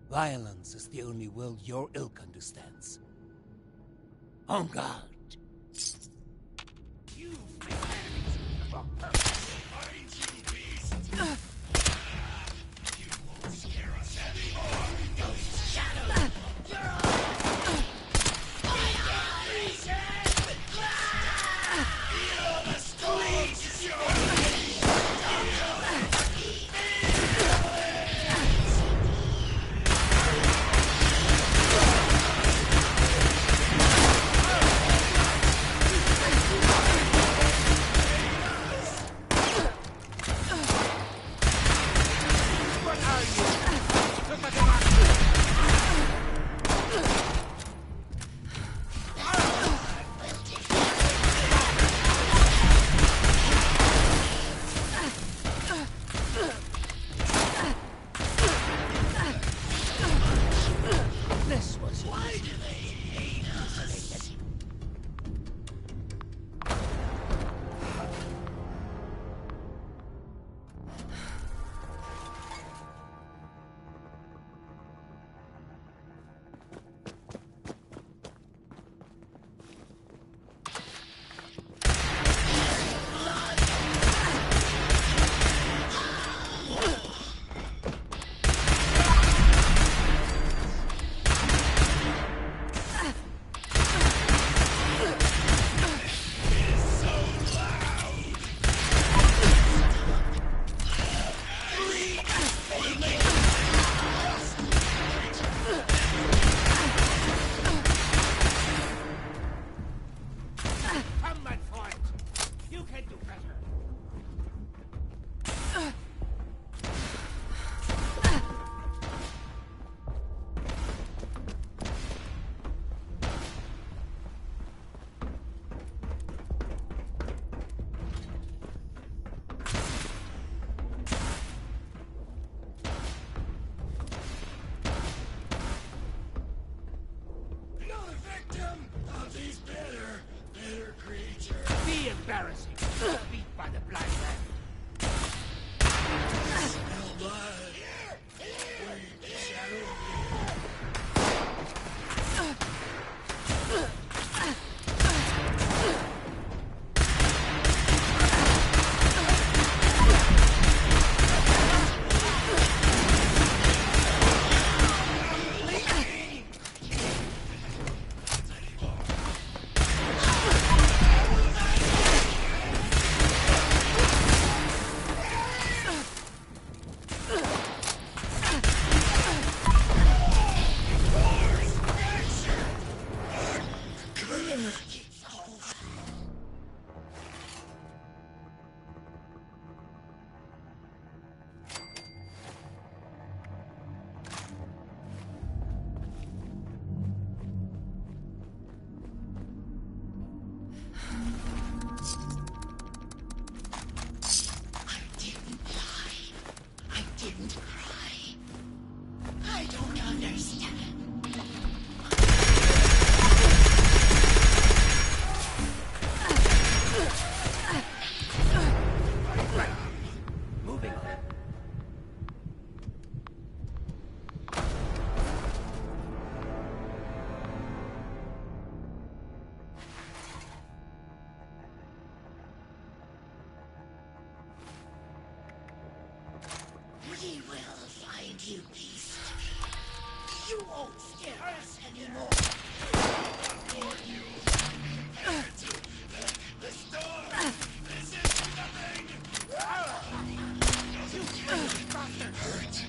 Violence is the only will your ilk understands. En garde! You won't scare us anymore! Those shadows! You're the squeeze! you beast. You won't scare us anymore. The storm! This is nothing! Hurt.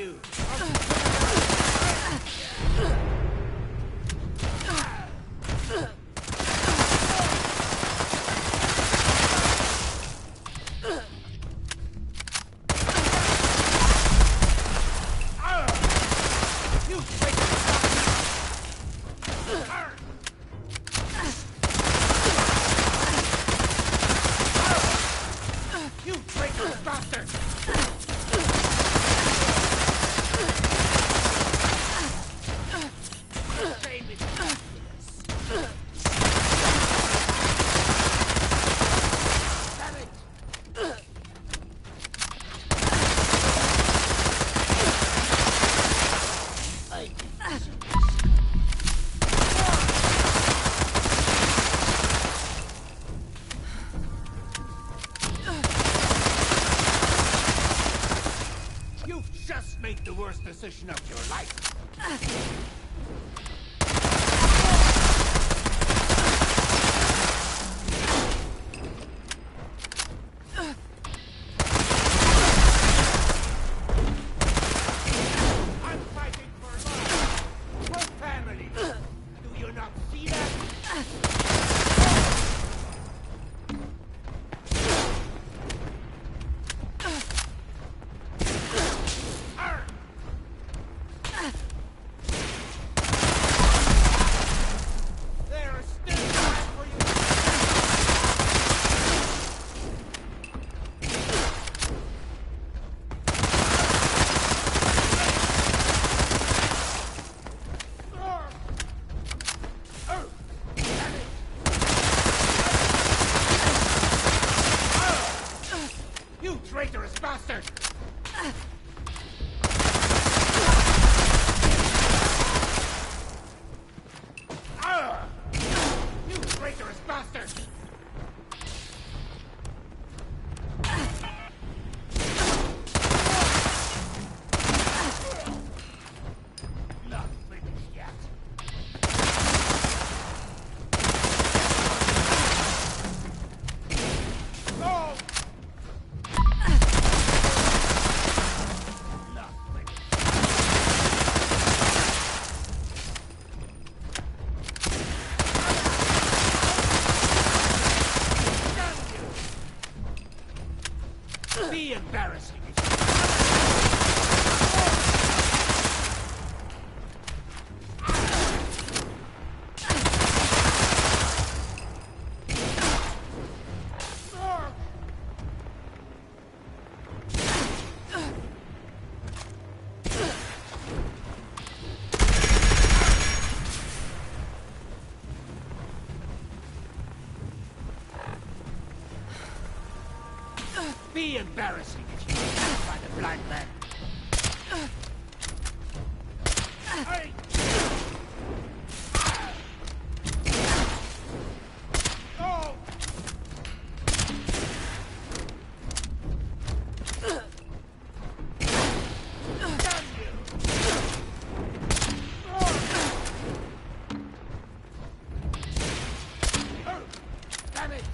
you! The worst decision of your life. I'm fighting for life, for family. Do you not see that? Traitorous bastard! You traitorous bastard! Not finished yet. Oh! Be embarrassing. Be embarrassing if you get by the blind man. Hey! Oh! Damn you! Oh! Damn it!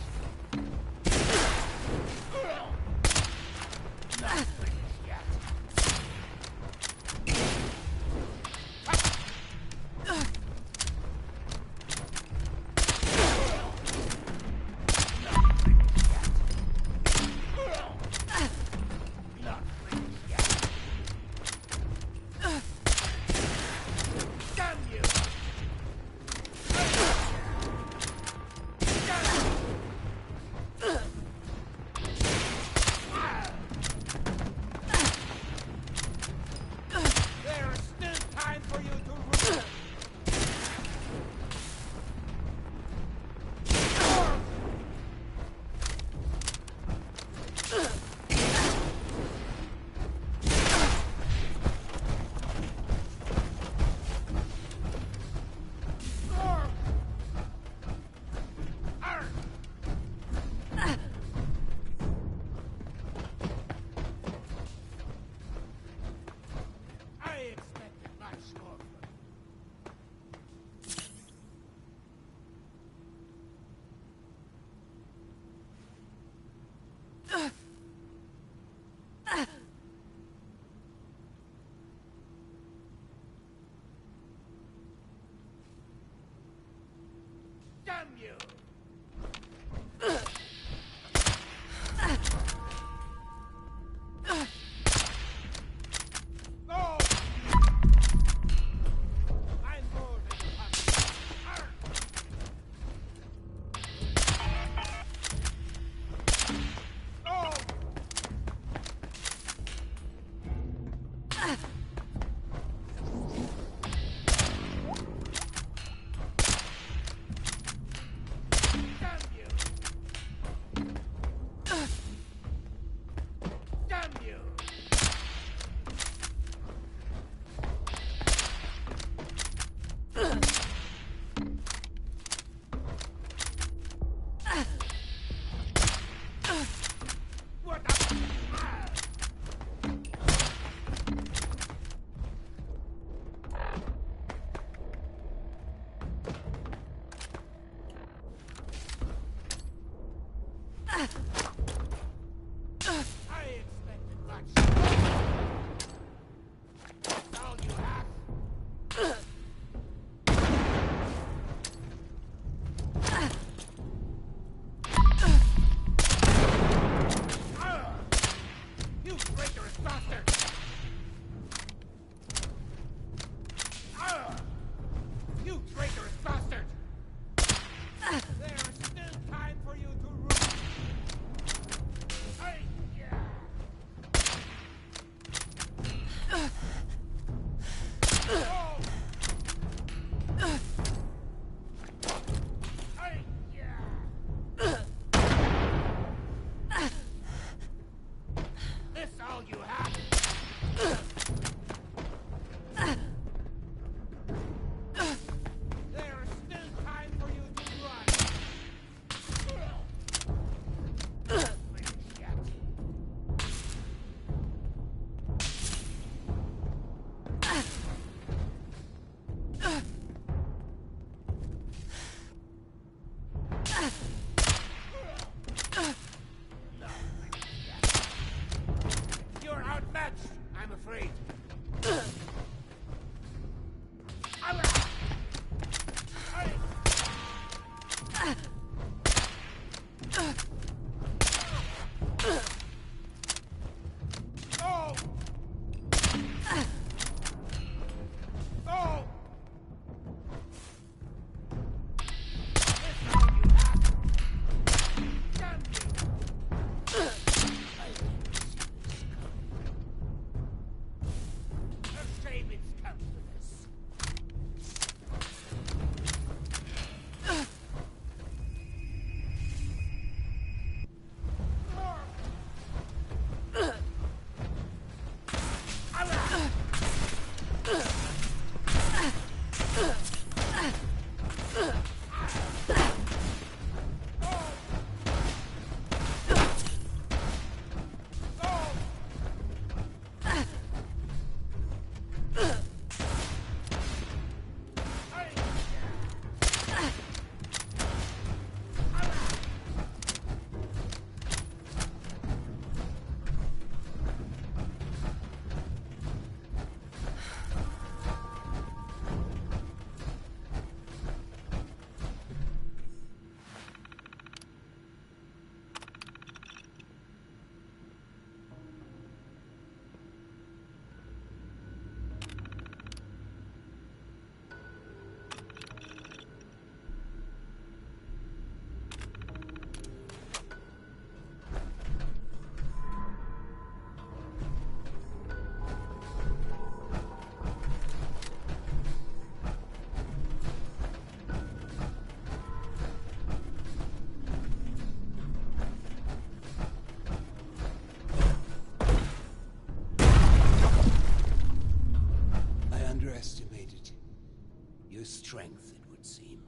strength, it would seem.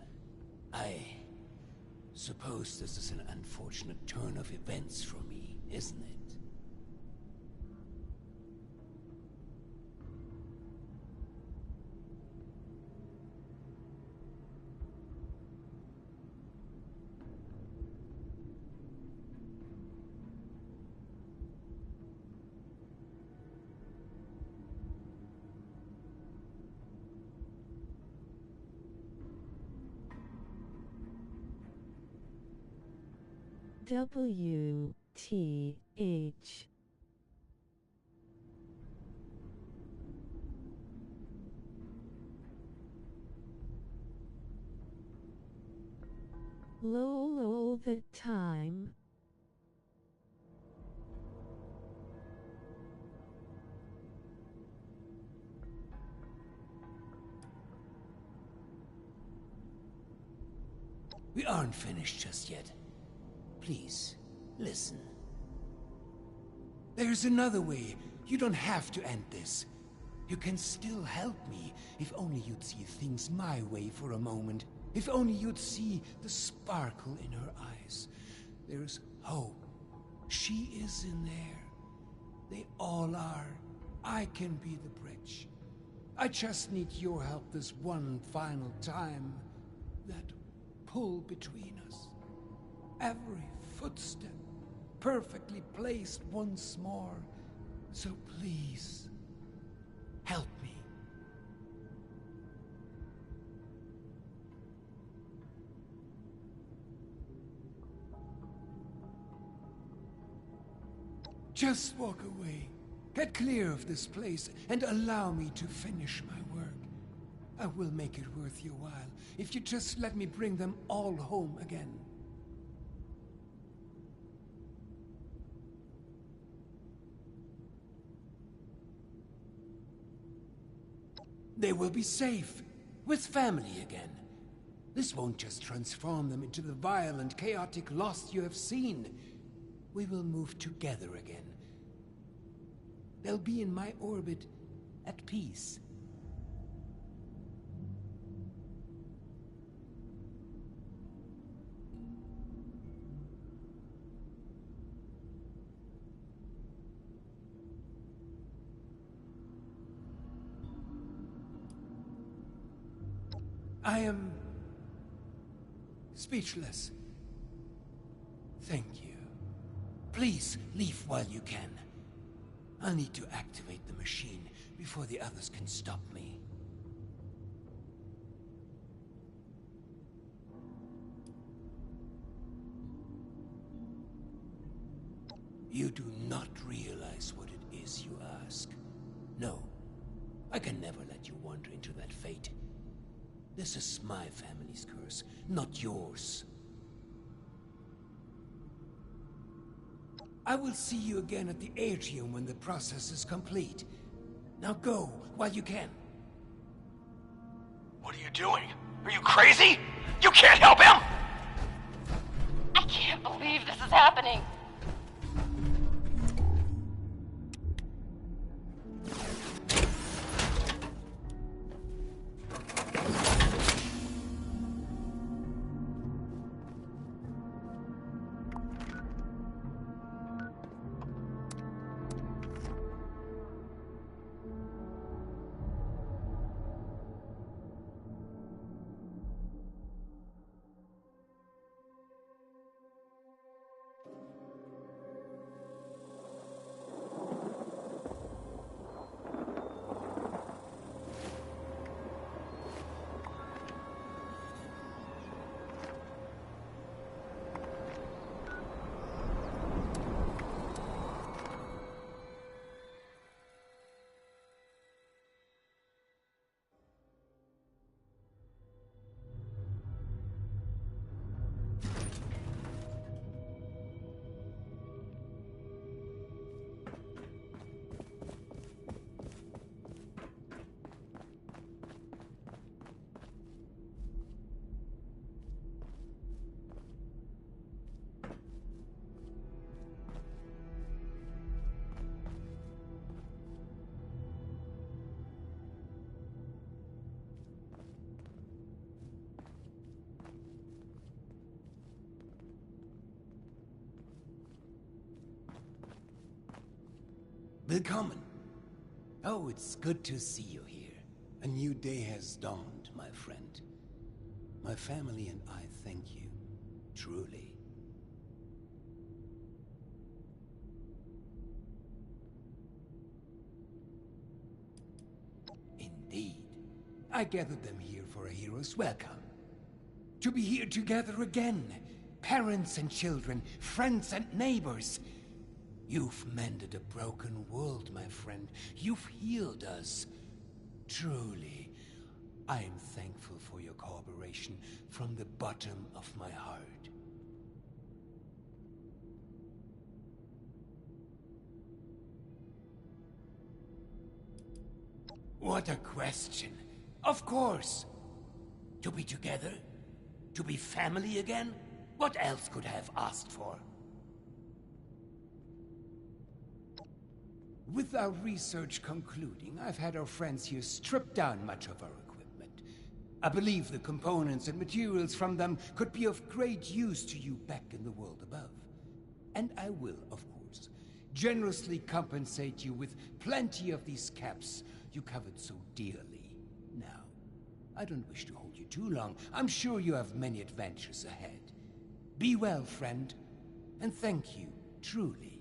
I suppose this is an unfortunate turn of events for me, isn't it? WTH. Lol the time. We aren't finished just yet. Please, listen. There's another way. You don't have to end this. You can still help me, if only you'd see things my way for a moment. If only you'd see the sparkle in her eyes. There's hope. She is in there. They all are. I can be the bridge. I just need your help this one final time. That pull between us. Every footstep perfectly placed once more. So please, help me. Just walk away. Get clear of this place and allow me to finish my work. I will make it worth your while if you just let me bring them all home again. They will be safe, with family again. This won't just transform them into the violent, chaotic lost you have seen. We will move together again. They'll be in my orbit, at peace. I am speechless. Thank you. Please leave while you can. I'll need to activate the machine before the others can stop me. You do not realize what it is you ask. No, I can never let you wander into that fate. This is my family's curse, not yours. I will see you again at the atrium when the process is complete. Now go, while you can. What are you doing? Are you crazy? You can't help him! I can't believe this is happening! Willkommen. Oh, it's good to see you here. A new day has dawned, my friend. My family and I thank you, truly. Indeed. I gathered them here for a hero's welcome. To be here together again. Parents and children, friends and neighbors. You've mended a broken world, my friend. You've healed us. Truly, I am thankful for your cooperation from the bottom of my heart. What a question. Of course. To be together? To be family again? What else could I have asked for? With our research concluding, I've had our friends here strip down much of our equipment. I believe the components and materials from them could be of great use to you back in the world above. And I will, of course, generously compensate you with plenty of these caps you covered so dearly. Now, I don't wish to hold you too long. I'm sure you have many adventures ahead. Be well, friend, and thank you, truly.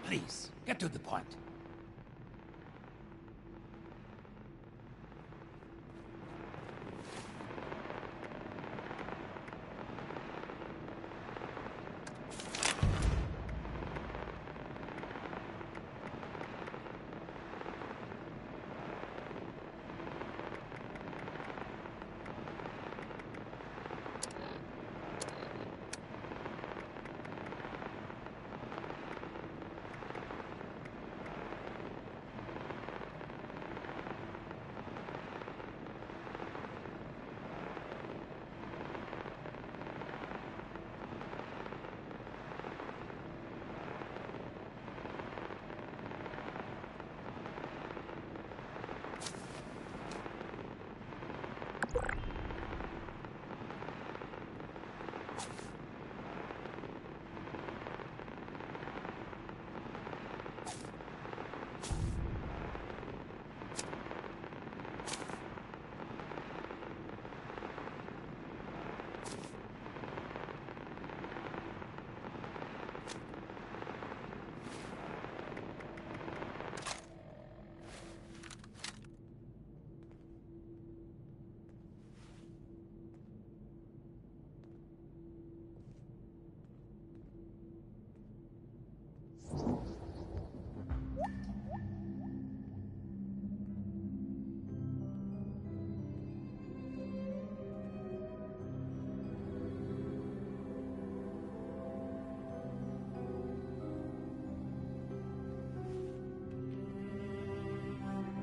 Please, get to the point.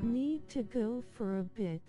Need to go for a bit.